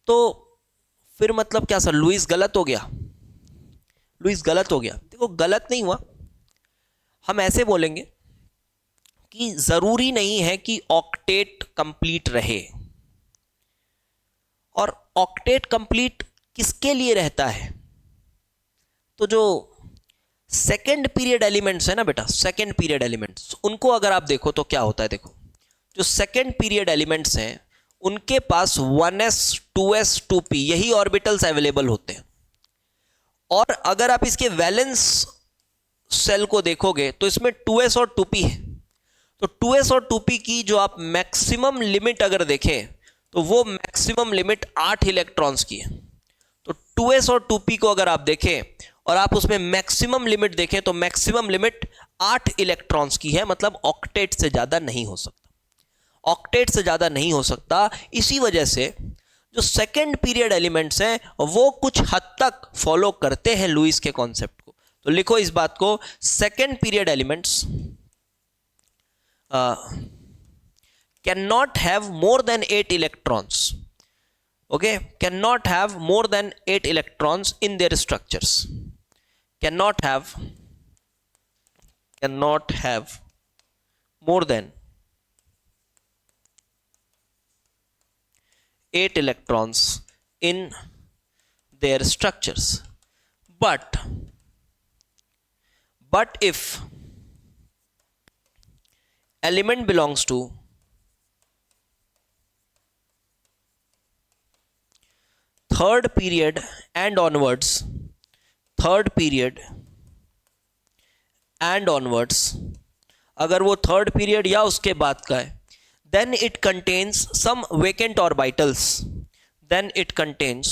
तो फिर मतलब क्या सर, लुईस गलत हो गया, लुईस गलत हो गया। देखो गलत नहीं हुआ, हम ऐसे बोलेंगे कि जरूरी नहीं है कि ऑक्टेट कंप्लीट रहे। और ऑक्टेट कंप्लीट किसके लिए रहता है, तो जो सेकेंड पीरियड एलिमेंट्स है ना बेटा, सेकेंड पीरियड एलिमेंट्स, उनको अगर आप देखो तो क्या होता है। देखो जो सेकेंड पीरियड एलिमेंट्स हैं उनके पास 1s 2s 2p यही ऑर्बिटल्स अवेलेबल होते हैं। और अगर आप इसके वैलेंस सेल को देखोगे तो इसमें 2s और 2p है। तो 2s और 2p की जो आप मैक्सिमम लिमिट अगर देखें तो वो मैक्सिमम लिमिट 8 इलेक्ट्रॉन्स की है। तो 2s और 2p को अगर आप देखें और आप उसमें मैक्सिमम लिमिट देखें तो मैक्सिमम लिमिट 8 इलेक्ट्रॉन्स की है, मतलब ऑक्टेट से ज़्यादा नहीं हो सकता, ऑक्टेट से ज़्यादा नहीं हो सकता। इसी वजह से जो सेकेंड पीरियड एलिमेंट्स हैं वो कुछ हद तक फॉलो करते हैं लुईस के कॉन्सेप्ट को। तो लिखो इस बात को, second period elements can not have more than 8 electrons. okay, cannot have more than 8 electrons in their structures. Cannot have more than 8 electrons in their structures. But if element belongs to third period and onwards, अगर वो third period या उसके बाद का है, then it contains some vacant orbitals, then it contains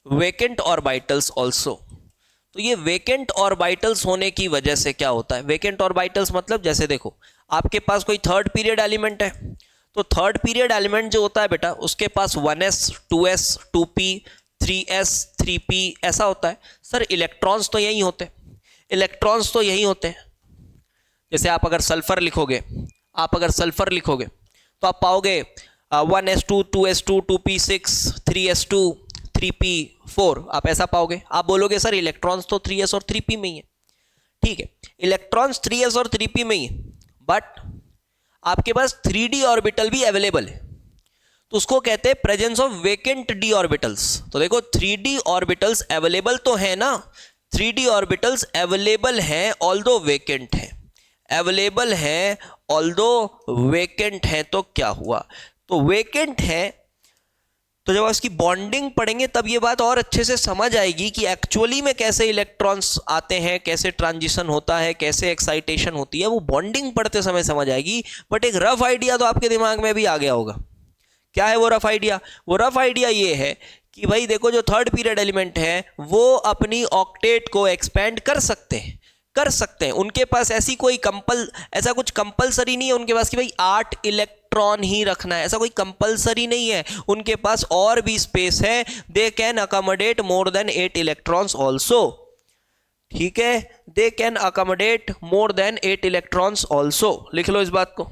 vacant orbitals also. तो ये vacant orbitals होने की वजह से क्या होता है, वेकेंट ऑर्बिटल्स मतलब जैसे देखो आपके पास कोई थर्ड पीरियड एलिमेंट है, तो थर्ड पीरियड एलिमेंट जो होता है बेटा उसके पास 1s 2s 2p 3s 3p ऐसा होता है. सर इलेक्ट्रॉन्स तो यही होते हैं, जैसे आप अगर सल्फर लिखोगे तो आप पाओगे 1s2 2s2 2p6 3s2 3p4 आप ऐसा पाओगे. आप बोलोगे सर इलेक्ट्रॉन्स तो 3s और 3p में ही है. ठीक है, इलेक्ट्रॉन्स 3s और 3p में ही है, बट आपके पास 3d ऑर्बिटल भी अवेलेबल है, तो उसको कहते हैं presence of vacant d orbitals. तो देखो 3d ऑर्बिटल्स अवेलेबल तो है ना, 3d ऑर्बिटल्स अवेलेबल हैं ऑल्दो वेकेंट है, तो क्या हुआ, तो वेकेंट है. तो जब इसकी बॉन्डिंग पढ़ेंगे तब ये बात और अच्छे से समझ आएगी कि एक्चुअली में कैसे इलेक्ट्रॉन्स आते हैं, कैसे ट्रांजिशन होता है, कैसे एक्साइटेशन होती है, वो बॉन्डिंग पढ़ते समय समझ आएगी. बट एक रफ आइडिया तो आपके दिमाग में भी आ गया होगा. क्या है वो रफ आइडिया? वो रफ आइडिया ये है कि भाई देखो जो थर्ड पीरियड एलिमेंट है वो अपनी ऑक्टेट को एक्सपेंड कर सकते हैं. उनके पास ऐसा कुछ कंपलसरी नहीं है उनके पास कि भाई 8 इलेक्ट्रॉन ही रखना है, ऐसा कोई कंपलसरी नहीं है. उनके पास और भी स्पेस है, they can accommodate more than 8 electrons also. ठीक है, they can accommodate more than 8 electrons also. लिख लो इस बात को.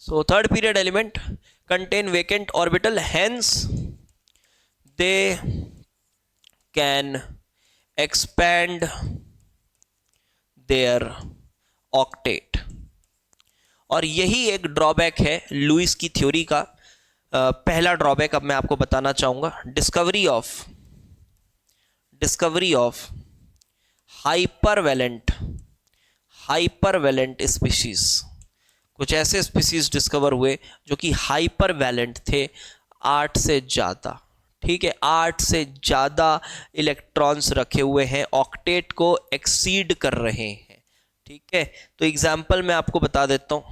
So third period element contain vacant orbital, hence they can expand their octet. और यही एक ड्रॉबैक है लुईस की थ्योरी का. पहला ड्रॉबैक अब मैं आपको बताना चाहूंगा. Discovery of hypervalent species. कुछ ऐसे स्पीसीज डिस्कवर हुए जो कि हाइपरवैलेंट थे, 8 से ज़्यादा. ठीक है, 8 से ज़्यादा इलेक्ट्रॉन्स रखे हुए हैं, ऑक्टेट को एक्सीड कर रहे हैं. ठीक है, तो एग्जाम्पल मैं आपको बता देता हूँ.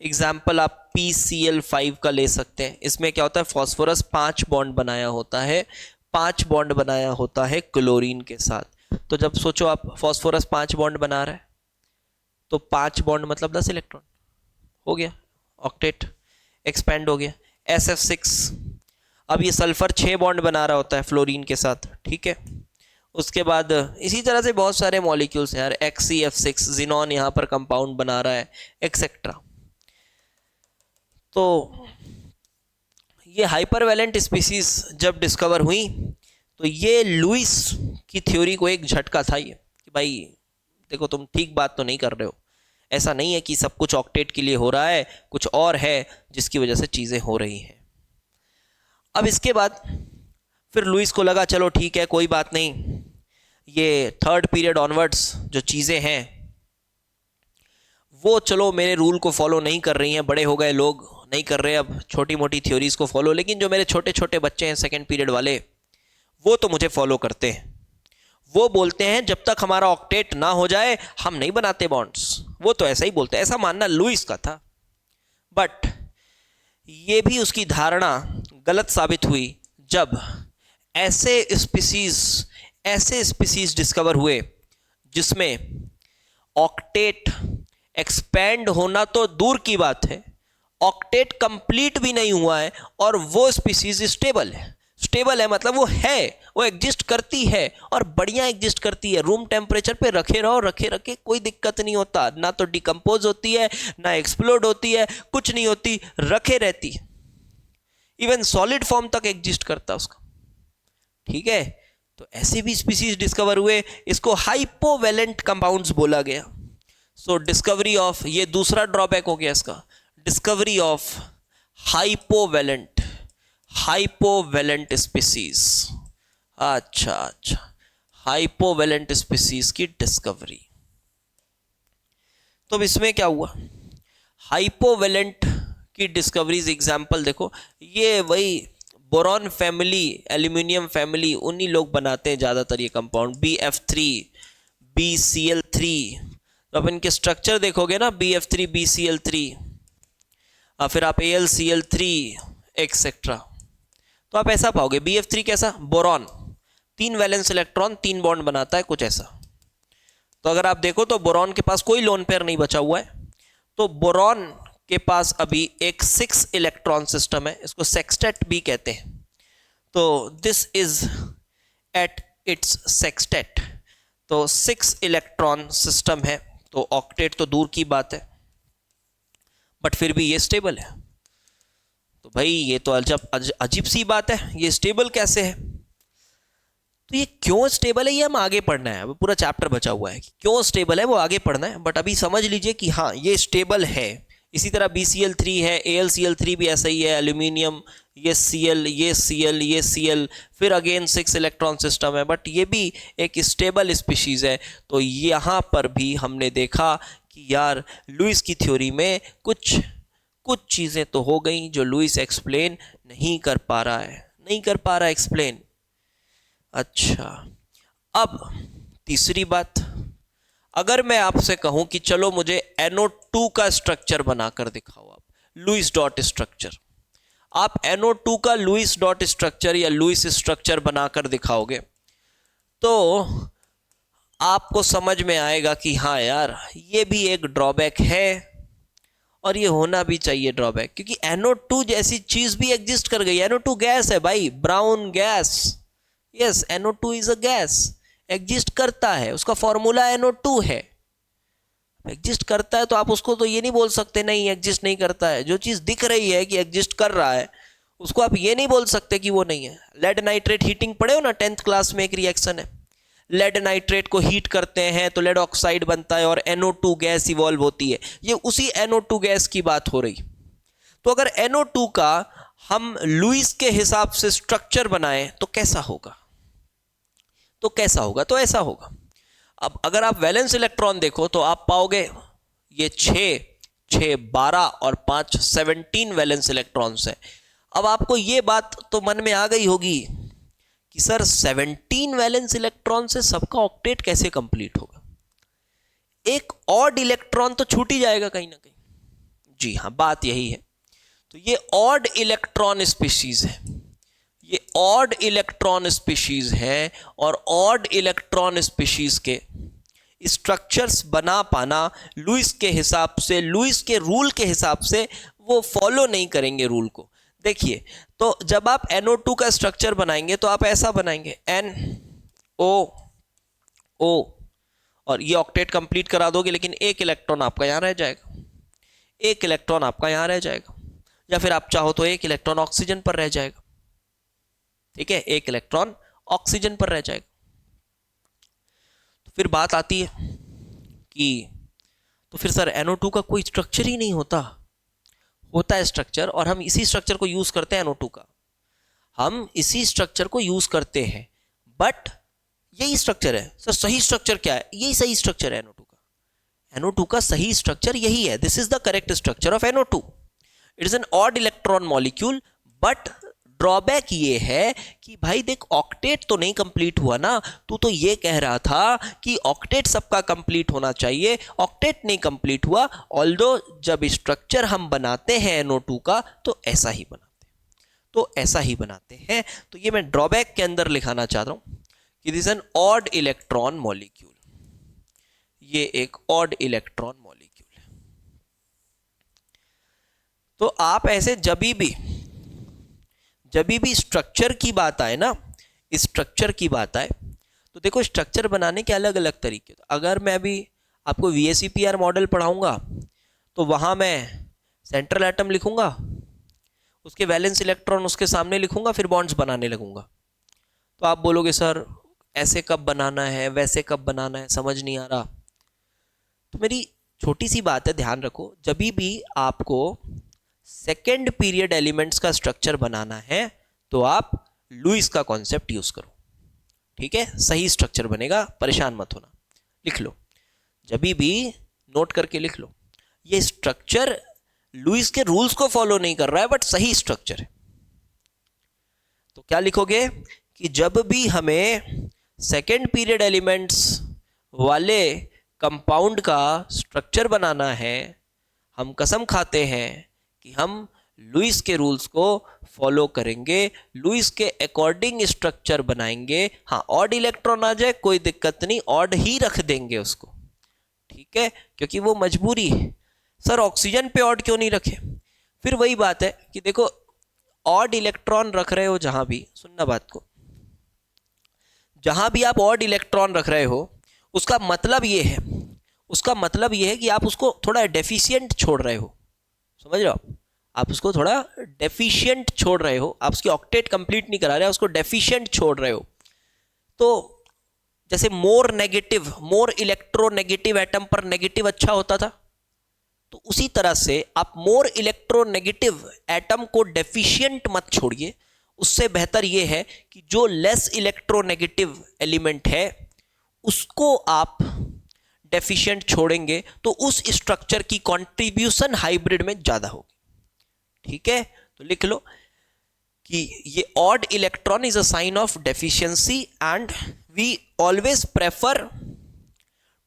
एग्जाम्पल आप PCl5 का ले सकते हैं. इसमें क्या होता है, फॉस्फोरस 5 बॉन्ड बनाया होता है क्लोरीन के साथ. तो जब सोचो आप फॉस्फोरस 5 बॉन्ड बना रहा है तो 5 बॉन्ड मतलब 10 इलेक्ट्रॉन हो गया, ऑक्टेट एक्सपेंड हो गया. SF6, अब ये सल्फर 6 बॉन्ड बना रहा होता है फ्लोरीन के साथ. ठीक है, उसके बाद इसी तरह से बहुत सारे मॉलिक्यूल्स हैं यार. XCF6 जिनॉन यहाँ पर कंपाउंड बना रहा है, एक्सेट्रा. तो ये हाइपरवैलेंट स्पीसीज जब डिस्कवर हुई तो ये लुईस की थ्योरी को एक झटका था ये कि भाई देखो तुम ठीक बात तो नहीं कर रहे हो, ऐसा नहीं है कि सब कुछ ऑक्टेट के लिए हो रहा है, कुछ और है जिसकी वजह से चीज़ें हो रही हैं. अब इसके बाद फिर लुईस को लगा चलो ठीक है कोई बात नहीं, ये थर्ड पीरियड ऑनवर्ड्स जो चीज़ें हैं वो चलो मेरे रूल को फॉलो नहीं कर रही हैं, बड़े हो गए लोग नहीं कर रहे अब छोटी मोटी थ्योरीज को फॉलो, लेकिन जो मेरे छोटे छोटे बच्चे हैं सेकेंड पीरियड वाले वो तो मुझे फॉलो करते हैं. वो बोलते हैं जब तक हमारा ऑक्टेट ना हो जाए हम नहीं बनाते बॉन्ड्स. वो तो ऐसा ही बोलते हैं, ऐसा मानना लुईस का था. बट ये भी उसकी धारणा गलत साबित हुई जब ऐसे स्पीसीज डिस्कवर हुए जिसमें ऑक्टेट एक्सपेंड होना तो दूर की बात है, ऑक्टेट कंप्लीट भी नहीं हुआ है और वो स्पीसीज स्टेबल है. स्टेबल है मतलब वो है, वो एग्जिस्ट करती है और बढ़िया एग्जिस्ट करती है। रूम टेम्परेचर पे रखे रहो, रखे रखे कोई दिक्कत नहीं होता, ना तो डिकम्पोज होती है, ना एक्सप्लोड होती है, कुछ नहीं होती, रखे रहती है। इवन सॉलिड फॉर्म तक एग्जिस्ट करता उसका। ठीक है, तो ऐसे भी स्पीसीज डिस्कवर हुए, इसको हाइपोवेलेंट कंपाउंड्स बोला गया। सो डिस्कवरी ऑफ, ये दूसरा ड्रॉबैक हो गया इसका, डिस्कवरी ऑफ हाइपोवेलेंट, हाइपोवेलेंट स्पीसीज। अच्छा अच्छा, हाइपोवेलेंट स्पीसीज की डिस्कवरी। तो अब इसमें क्या हुआ, हाइपोवेलेंट की डिस्कवरीज एग्जाम्पल देखो, ये वही बोरॉन फैमिली, एल्यूमिनियम फैमिली, उन्हीं लोग बनाते हैं ज़्यादातर ये कंपाउंड, BF3, BCl3। तो अब इनके स्ट्रक्चर देखोगे ना, BF3, BCl3, और फिर आप AlCl3 एक्सेट्रा, तो आप ऐसा पाओगे। BF3 कैसा, बोरॉन, 3 वैलेंस इलेक्ट्रॉन, 3 बॉन्ड बनाता है, कुछ ऐसा। तो अगर आप देखो तो बोरॉन के पास कोई लोन पेयर नहीं बचा हुआ है, तो बोरॉन के पास अभी एक 6 इलेक्ट्रॉन सिस्टम है, इसको सेक्सटेट भी कहते हैं। तो this is at its sextet, तो 6 इलेक्ट्रॉन सिस्टम है, तो ऑक्टेट तो दूर की बात है, बट फिर भी ये स्टेबल है। तो भाई ये तो अजीब सी बात है, ये स्टेबल कैसे है? तो ये क्यों स्टेबल है ये हम आगे पढ़ना है, अब पूरा चैप्टर बचा हुआ है कि क्यों स्टेबल है, वो आगे पढ़ना है, बट अभी समझ लीजिए कि हाँ ये स्टेबल है। इसी तरह BCl3 है, AlCl3 भी ऐसा ही है, एल्यूमिनियम, ये Cl, ये Cl, ये Cl, फिर अगेन 6 इलेक्ट्रॉन सिस्टम है, बट ये भी एक स्टेबल स्पीशीज है। तो यहाँ पर भी हमने देखा कि यार लुईस की थ्योरी में कुछ चीज़ें तो हो गई जो लुईस एक्सप्लेन नहीं कर पा रहा है, नहीं कर पा रहा एक्सप्लेन। अच्छा, अब तीसरी बात, अगर मैं आपसे कहूं कि चलो मुझे NO2 का स्ट्रक्चर बनाकर दिखाओ, आप लुईस डॉट स्ट्रक्चर, आप NO2 का लुईस डॉट स्ट्रक्चर या लुईस स्ट्रक्चर बनाकर दिखाओगे, तो आपको समझ में आएगा कि हाँ यार ये भी एक ड्रॉबैक है, और ये होना भी चाहिए ड्रॉबैक, क्योंकि NO2 जैसी चीज भी एग्जिस्ट कर गई। NO2 गैस है भाई, brown gas, yes NO2 is a gas, exist करता है, उसका फॉर्मूला NO2 है, एग्जिस्ट करता है। तो आप उसको तो ये नहीं बोल सकते नहीं एग्जिस्ट नहीं करता है। जो चीज दिख रही है कि एग्जिस्ट कर रहा है, उसको आप ये नहीं बोल सकते कि वो नहीं है। लेड नाइट्रेट हीटिंग पढ़े हो ना 10th क्लास में, एक रिएक्शन है, लेड नाइट्रेट को हीट करते हैं तो लेड ऑक्साइड बनता है और NO2 गैस इवॉल्व होती है, ये उसी NO2 गैस की बात हो रही। तो अगर NO2 का हम लुईस के हिसाब से स्ट्रक्चर बनाएं तो कैसा होगा, तो कैसा होगा, तो ऐसा होगा। अब अगर आप वैलेंस इलेक्ट्रॉन देखो तो आप पाओगे ये 6 12 और 5 17 वैलेंस इलेक्ट्रॉन्स हैं। अब आपको ये बात तो मन में आ गई होगी कि सर 17 वैलेंस इलेक्ट्रॉन से सबका ऑक्टेट कैसे कंप्लीट होगा, एक ऑड इलेक्ट्रॉन तो छूट ही जाएगा कहीं ना कहीं। जी हाँ, बात यही है। तो ये ऑड इलेक्ट्रॉन स्पीशीज है, ये ऑड इलेक्ट्रॉन स्पीशीज है, और ऑड इलेक्ट्रॉन स्पीशीज के स्ट्रक्चर्स बना पाना लुईस के हिसाब से, लुईस के रूल के हिसाब से वो फॉलो नहीं करेंगे रूल को। देखिए, तो जब आप NO2 का स्ट्रक्चर बनाएंगे तो आप ऐसा बनाएंगे NO, और ये ऑक्टेट कंप्लीट करा दोगे, लेकिन एक इलेक्ट्रॉन आपका यहां रह जाएगा, एक इलेक्ट्रॉन आपका यहां रह जाएगा, या फिर आप चाहो तो एक इलेक्ट्रॉन ऑक्सीजन पर रह जाएगा। ठीक है, एक इलेक्ट्रॉन ऑक्सीजन पर रह जाएगा। तो फिर बात आती है कि तो फिर सर NO2 का कोई स्ट्रक्चर ही नहीं होता, होता है स्ट्रक्चर, और हम इसी स्ट्रक्चर को यूज करते हैं। NO2 का हम इसी स्ट्रक्चर को यूज करते हैं, बट यही स्ट्रक्चर है। सर सही स्ट्रक्चर क्या है? यही सही स्ट्रक्चर है NO2 का, NO2 का सही स्ट्रक्चर यही है। This is the correct structure of NO2। It is an odd electron molecule, but drawback ये है कि भाई देख, ऑक्टेट तो नहीं कंप्लीट हुआ ना, तू तो ये कह रहा था कि ऑक्टेट सबका कंप्लीट होना चाहिए, ऑक्टेट नहीं कंप्लीट हुआ। ऑल्दो जब स्ट्रक्चर हम बनाते हैं NO2 का तो ऐसा ही बनाते हैं, तो ऐसा ही बनाते हैं। तो ये मैं ड्रॉबैक के अंदर लिखाना चाहता हूं कि this an odd electron molecule, ये एक ऑड इलेक्ट्रॉन मॉलिक्यूल है। तो आप ऐसे जब भी स्ट्रक्चर की बात आए ना, स्ट्रक्चर की बात आए, तो देखो स्ट्रक्चर बनाने के अलग अलग तरीके। तो अगर मैं अभी आपको VSEPR मॉडल पढ़ाऊंगा तो वहाँ मैं सेंट्रल एटम लिखूंगा, उसके वैलेंस इलेक्ट्रॉन उसके सामने लिखूंगा, फिर बॉन्ड्स बनाने लगूंगा। तो आप बोलोगे सर ऐसे कब बनाना है, वैसे कब बनाना है, समझ नहीं आ रहा। तो मेरी छोटी सी बात है, ध्यान रखो, जब भी आपको सेकेंड पीरियड एलिमेंट्स का स्ट्रक्चर बनाना है तो आप लुईस का कॉन्सेप्ट यूज करो, ठीक है? सही स्ट्रक्चर बनेगा, परेशान मत होना। लिख लो, जब भी नोट करके लिख लो, ये स्ट्रक्चर लुईस के रूल्स को फॉलो नहीं कर रहा है बट सही स्ट्रक्चर है। तो क्या लिखोगे कि जब भी हमें सेकेंड पीरियड एलिमेंट्स वाले कंपाउंड का स्ट्रक्चर बनाना है, हम कसम खाते हैं कि हम लुईस के रूल्स को फॉलो करेंगे, लुईस के अकॉर्डिंग स्ट्रक्चर बनाएंगे। हाँ, ऑड इलेक्ट्रॉन आ जाए कोई दिक्कत नहीं, ऑड ही रख देंगे उसको, ठीक है? क्योंकि वो मजबूरी है। सर ऑक्सीजन पे ऑड क्यों नहीं रखे? फिर वही बात है कि देखो ऑड इलेक्ट्रॉन रख रहे हो जहां भी, सुनना बात को, जहां भी आप ऑड इलेक्ट्रॉन रख रहे हो उसका मतलब ये है, उसका मतलब ये है कि आप उसको थोड़ा डेफिशिएंट छोड़ रहे हो, समझ रहे हो? आप उसको थोड़ा डेफिशिएंट छोड़ रहे हो, आप उसकी ऑक्टेट कंप्लीट नहीं करा रहे हो, उसको डेफिशिएंट छोड़ रहे हो। तो जैसे more negative, more electronegative atom पर नेगेटिव अच्छा होता था, तो उसी तरह से आप मोर इलेक्ट्रोनेगेटिव एटम को डेफिशिएंट मत छोड़िए। उससे बेहतर यह है कि जो लेस इलेक्ट्रोनेगेटिव एलिमेंट है उसको आप डेफिशिएंट छोड़ेंगे तो उस स्ट्रक्चर की कंट्रीब्यूशन हाइब्रिड में ज्यादा होगी, ठीक है? तो लिख लो कि ये odd electron is a sign of deficiency and we always prefer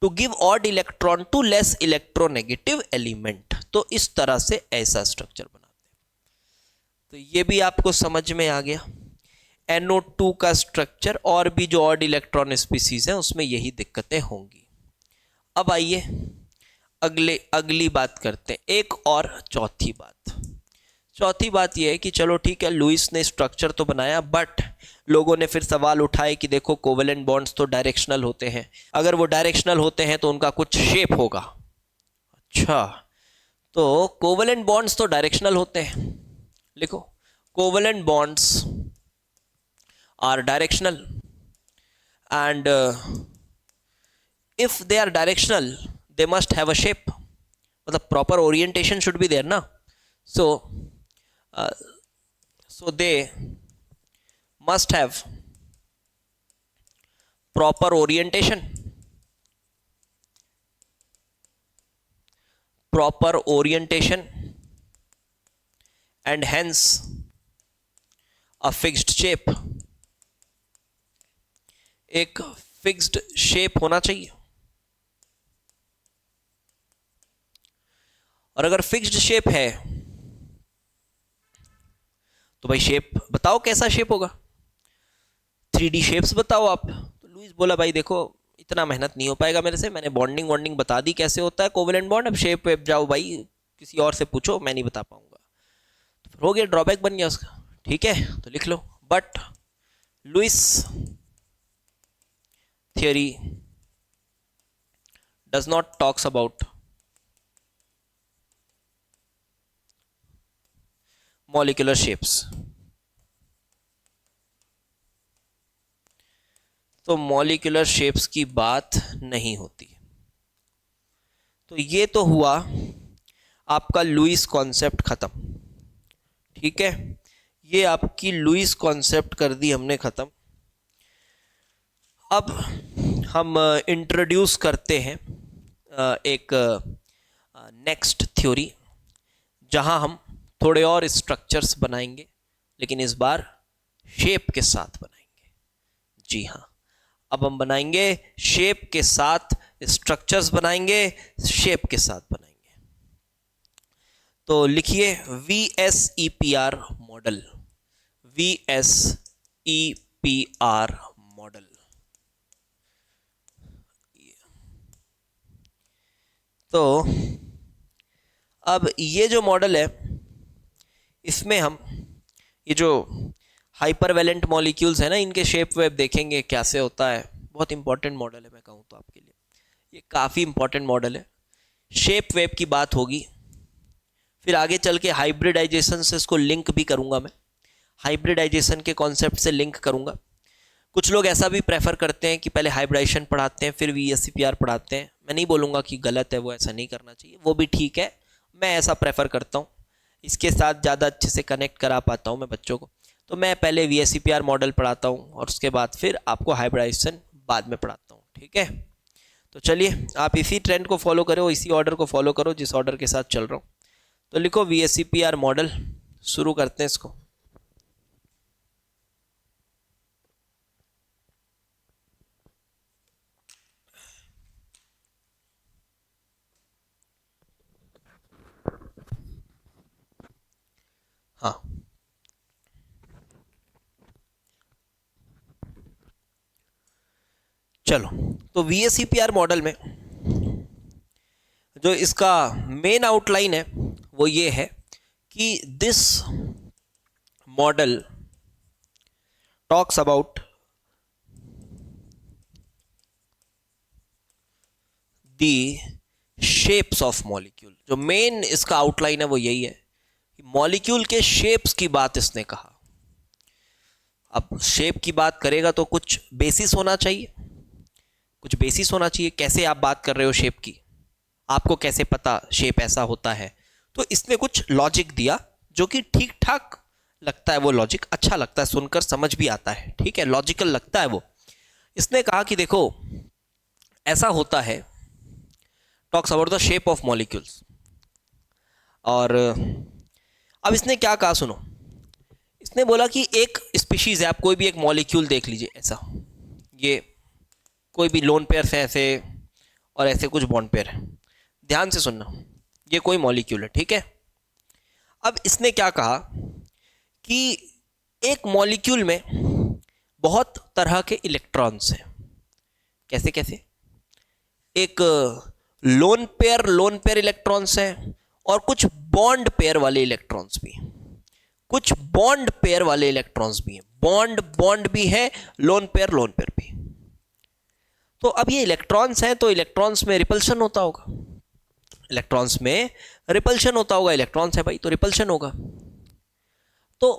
to give odd electron to less electronegative element. तो इस तरह से ऐसा स्ट्रक्चर बनाते हैं। तो ये भी आपको समझ में आ गया। NO2 का स्ट्रक्चर और भी जो ऑड इलेक्ट्रॉन स्पीसीज हैं उसमें यही दिक्कतें होंगी। अब आइए अगली बात करते हैं, एक और चौथी बात। चौथी बात यह है कि चलो ठीक है, लुईस ने स्ट्रक्चर तो बनाया बट लोगों ने फिर सवाल उठाए कि देखो कोवेलेंट बॉन्ड्स तो डायरेक्शनल होते हैं, अगर वो डायरेक्शनल होते हैं तो उनका कुछ शेप होगा। अच्छा, तो कोवेलेंट बॉन्ड्स तो डायरेक्शनल होते हैं, लिखो covalent bonds are directional and if they are directional they must have a shape, मतलब proper orientation should be there ना, so they must have proper orientation and hence a fixed shape, एक fixed shape होना चाहिए। और अगर fixed shape है तो भाई शेप बताओ कैसा शेप होगा, 3D शेप्स बताओ आप। तो लुईस बोला भाई देखो इतना मेहनत नहीं हो पाएगा मेरे से, मैंने बॉन्डिंग बता दी कैसे होता है कोवेलेंट बॉन्ड, अब शेप वेप जाओ भाई किसी और से पूछो, मैं नहीं बता पाऊंगा। तो फिर हो गया, ड्रॉबैक बन गया उसका, ठीक है? तो लिख लो but Lewis theory does not talks about molecular shapes। तो मॉलिक्यूलर शेप्स की बात नहीं होती। तो ये तो हुआ आपका लुईस कॉन्सेप्ट खत्म, ठीक है? ये आपकी लुईस कॉन्सेप्ट कर दी हमने खत्म। अब हम इंट्रोड्यूस करते हैं एक नेक्स्ट थ्योरी, जहां हम थोड़े और स्ट्रक्चर्स बनाएंगे, लेकिन इस बार शेप के साथ बनाएंगे। जी हाँ, अब हम बनाएंगे शेप के साथ, स्ट्रक्चर्स बनाएंगे, शेप के साथ बनाएंगे। तो लिखिए VSEPR मॉडल, VSEPR मॉडल। तो अब ये जो मॉडल है इसमें हम ये जो हाइपरवेलेंट मॉलिक्यूल्स है ना, इनके शेप वेव देखेंगे कैसे होता है। बहुत इंपॉर्टेंट मॉडल है, मैं कहूँ तो आपके लिए ये काफ़ी इंपॉर्टेंट मॉडल है। शेप वेव की बात होगी, फिर आगे चल के हाइब्रिडाइजेशन से इसको लिंक भी करूँगा मैं, हाइब्रिडाइजेशन के कॉन्सेप्ट से लिंक करूँगा। कुछ लोग ऐसा भी प्रेफर करते हैं कि पहले हाइब्रिडाइजेशन पढ़ाते हैं फिर VSEPR पढ़ाते हैं। मैं नहीं बोलूँगा कि गलत है, वो ऐसा नहीं करना चाहिए, वो भी ठीक है, मैं ऐसा प्रेफर करता हूँ, इसके साथ ज़्यादा अच्छे से कनेक्ट करा पाता हूँ मैं बच्चों को। तो मैं पहले VSEPR मॉडल पढ़ाता हूँ और उसके बाद फिर आपको हाइब्रिडाइजेशन बाद में पढ़ाता हूँ, ठीक है। तो चलिए आप इसी ट्रेंड को फॉलो करो, इसी ऑर्डर को फॉलो करो जिस ऑर्डर के साथ चल रहा हूँ। तो लिखो VSEPR मॉडल, शुरू करते हैं इसको। हाँ, चलो, तो VSEPR मॉडल में जो इसका मेन आउटलाइन है वो ये है कि this model talks about the shapes of molecule. जो मेन इसका आउटलाइन है वो यही है कि मॉलिक्यूल के शेप्स की बात इसने कहा। अब शेप की बात करेगा तो कुछ बेसिस होना चाहिए, कुछ बेसिस होना चाहिए। कैसे आप बात कर रहे हो शेप की, आपको कैसे पता शेप ऐसा होता है? तो इसने कुछ लॉजिक दिया जो कि ठीक ठाक लगता है, वो लॉजिक अच्छा लगता है, सुनकर समझ भी आता है, ठीक है, लॉजिकल लगता है वो। इसने कहा कि देखो ऐसा होता है, talks about the shape of molecules. और अब इसने क्या कहा सुनो, इसने बोला कि एक स्पीशीज है, आप कोई भी एक मॉलिक्यूल देख लीजिए ऐसा, ये कोई भी लोन पेयर है ऐसे और ऐसे कुछ बॉन्ड पेयर है, ध्यान से सुनना, ये कोई मॉलिक्यूल है, ठीक है। अब इसने क्या कहा कि एक मॉलिक्यूल में बहुत तरह के इलेक्ट्रॉन्स हैं। कैसे कैसे? एक लोन पेयर इलेक्ट्रॉन्स हैं और कुछ बॉन्ड पेयर वाले इलेक्ट्रॉन्स भी, कुछ बॉन्ड पेयर वाले इलेक्ट्रॉन्स भी हैं, बॉन्ड बॉन्ड भी है, लोन पेयर भी। तो अब ये इलेक्ट्रॉन्स हैं, तो इलेक्ट्रॉन्स में रिपल्शन होता होगा, इलेक्ट्रॉन्स में रिपल्शन होता होगा, इलेक्ट्रॉन्स है भाई तो रिपल्शन होगा। तो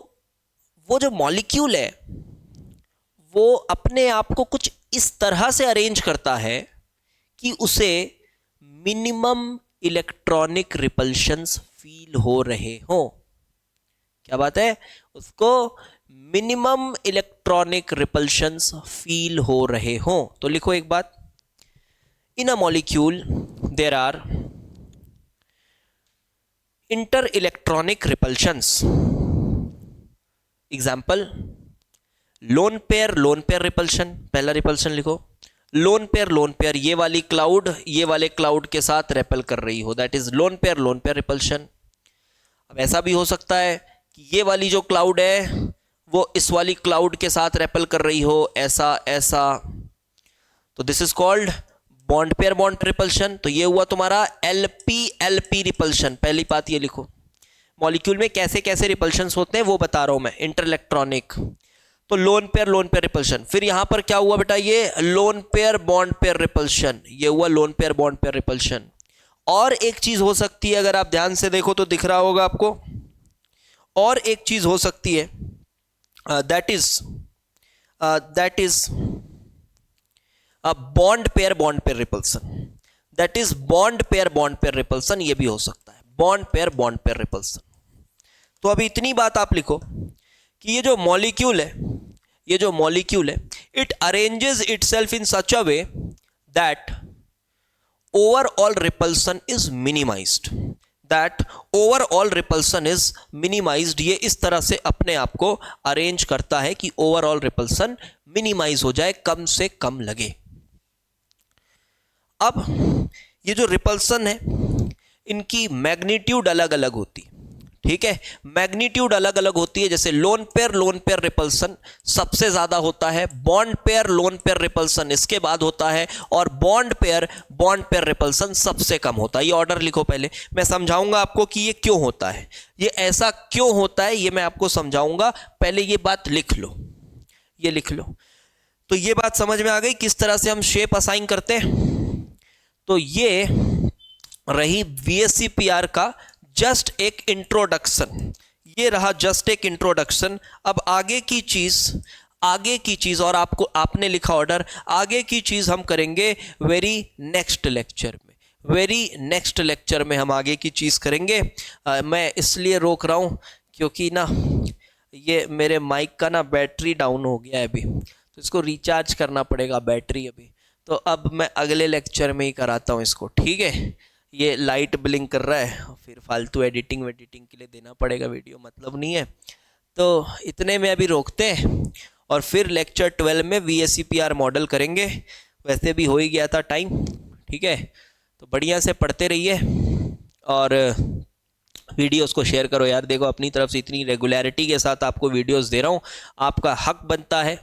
वो जो मॉलिक्यूल है वो अपने आप को कुछ इस तरह से अरेंज करता है कि उसे मिनिमम इलेक्ट्रॉनिक रिपल्शंस फील हो रहे हो। क्या बात है? उसको मिनिमम इलेक्ट्रॉनिक रिपल्शंस फील हो रहे हो। तो लिखो एक बात, in a molecule there are inter electronic repulsions. Example, lone pair repulsion, पहला रिपल्शन लिखो, लोन पेयर ये वाली क्लाउड ये वाले क्लाउड के साथ रेपल कर रही हो, that is loan pair repulsion. अब ऐसा भी हो सकता है कि ये वाली जो क्लाउड है वो इस वाली क्लाउड के साथ रेपल कर रही हो, ऐसा ऐसा, तो this is called bond pair repulsion. तो ये हुआ तुम्हारा LP रिपल्शन। पहली बात ये लिखो, मॉलिक्यूल में कैसे कैसे रिपल्शंस होते हैं वो बता रहा हूं मैं, इंटर इलेक्ट्रॉनिक। तो लोन पेयर रिपल्शन। फिर यहां पर क्या हुआ बेटा, ये lone pair bond pair repulsion, ये हुआ lone pair bond pair repulsion. और एक चीज हो सकती है, अगर आप ध्यान से देखो तो दिख रहा होगा आपको, और एक चीज हो सकती है, that is bond pair repulsion, that is bond pair repulsion, ये भी हो सकता है बॉन्ड पेयर रिपल्सन। तो अभी इतनी बात आप लिखो कि ये जो मॉलिक्यूल है it arranges itself in such a way that overall repulsion is minimised, ये इस तरह से अपने आप को अरेंज करता है कि ओवरऑल रिपल्सन मिनिमाइज हो जाए, कम से कम लगे। अब ये जो रिपल्सन है इनकी मैग्नीट्यूड अलग अलग होती, ठीक है। मैग्नीट्यूड अलग अलग होती है, जैसे लोन पेयर रिपल्सन सबसे ज्यादा होता है, बॉन्ड पेयर रिपल्सन इसके बाद होता है, और बॉन्ड पेयर रिपल्सन सबसे कम होता है। ये ऑर्डर लिखो पहले, मैं समझाऊंगा आपको कि ये क्यों होता है, ये ऐसा क्यों होता है ये मैं आपको समझाऊंगा। पहले ये बात लिख लो, ये लिख लो। तो ये बात समझ में आ गई किस तरह से हम शेप असाइन करते हैं। तो ये रही VSEPR का जस्ट एक इंट्रोडक्शन, ये रहा जस्ट एक इंट्रोडक्शन। अब आगे की चीज और आपको आपने लिखा ऑर्डर, आगे की चीज हम करेंगे वेरी नेक्स्ट लेक्चर में हम आगे की चीज करेंगे। मैं इसलिए रोक रहा हूं क्योंकि ना ये मेरे माइक का ना बैटरी डाउन हो गया है अभी, तो इसको रिचार्ज करना पड़ेगा बैटरी अभी। तो अब मैं अगले लेक्चर में ही कराता हूँ इसको, ठीक है। ये लाइट ब्लिंक कर रहा है, फिर फालतू एडिटिंग के लिए देना पड़ेगा वीडियो, मतलब नहीं है। तो इतने में अभी रोकते हैं और फिर लेक्चर 12 में VSEPR मॉडल करेंगे। वैसे भी हो ही गया था टाइम, ठीक है। तो बढ़िया से पढ़ते रहिए और वीडियोस को शेयर करो यार। देखो अपनी तरफ से इतनी रेगुलरिटी के साथ आपको वीडियोस दे रहा हूँ, आपका हक बनता है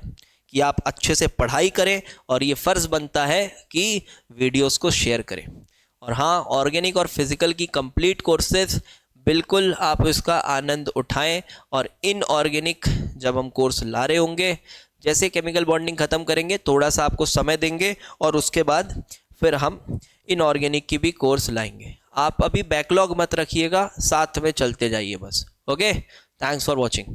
कि आप अच्छे से पढ़ाई करें, और ये फ़र्ज़ बनता है कि वीडियोस को शेयर करें। और हाँ, ऑर्गेनिक और फिज़िकल की कंप्लीट कोर्सेज बिल्कुल आप इसका आनंद उठाएं। और इनऑर्गेनिक जब हम कोर्स ला रहे होंगे, जैसे केमिकल बॉन्डिंग ख़त्म करेंगे, थोड़ा सा आपको समय देंगे और उसके बाद फिर हम इनऑर्गेनिक की भी कोर्स लाएंगे। आप अभी बैकलॉग मत रखिएगा, साथ में चलते जाइए बस। Okay, thanks for watching.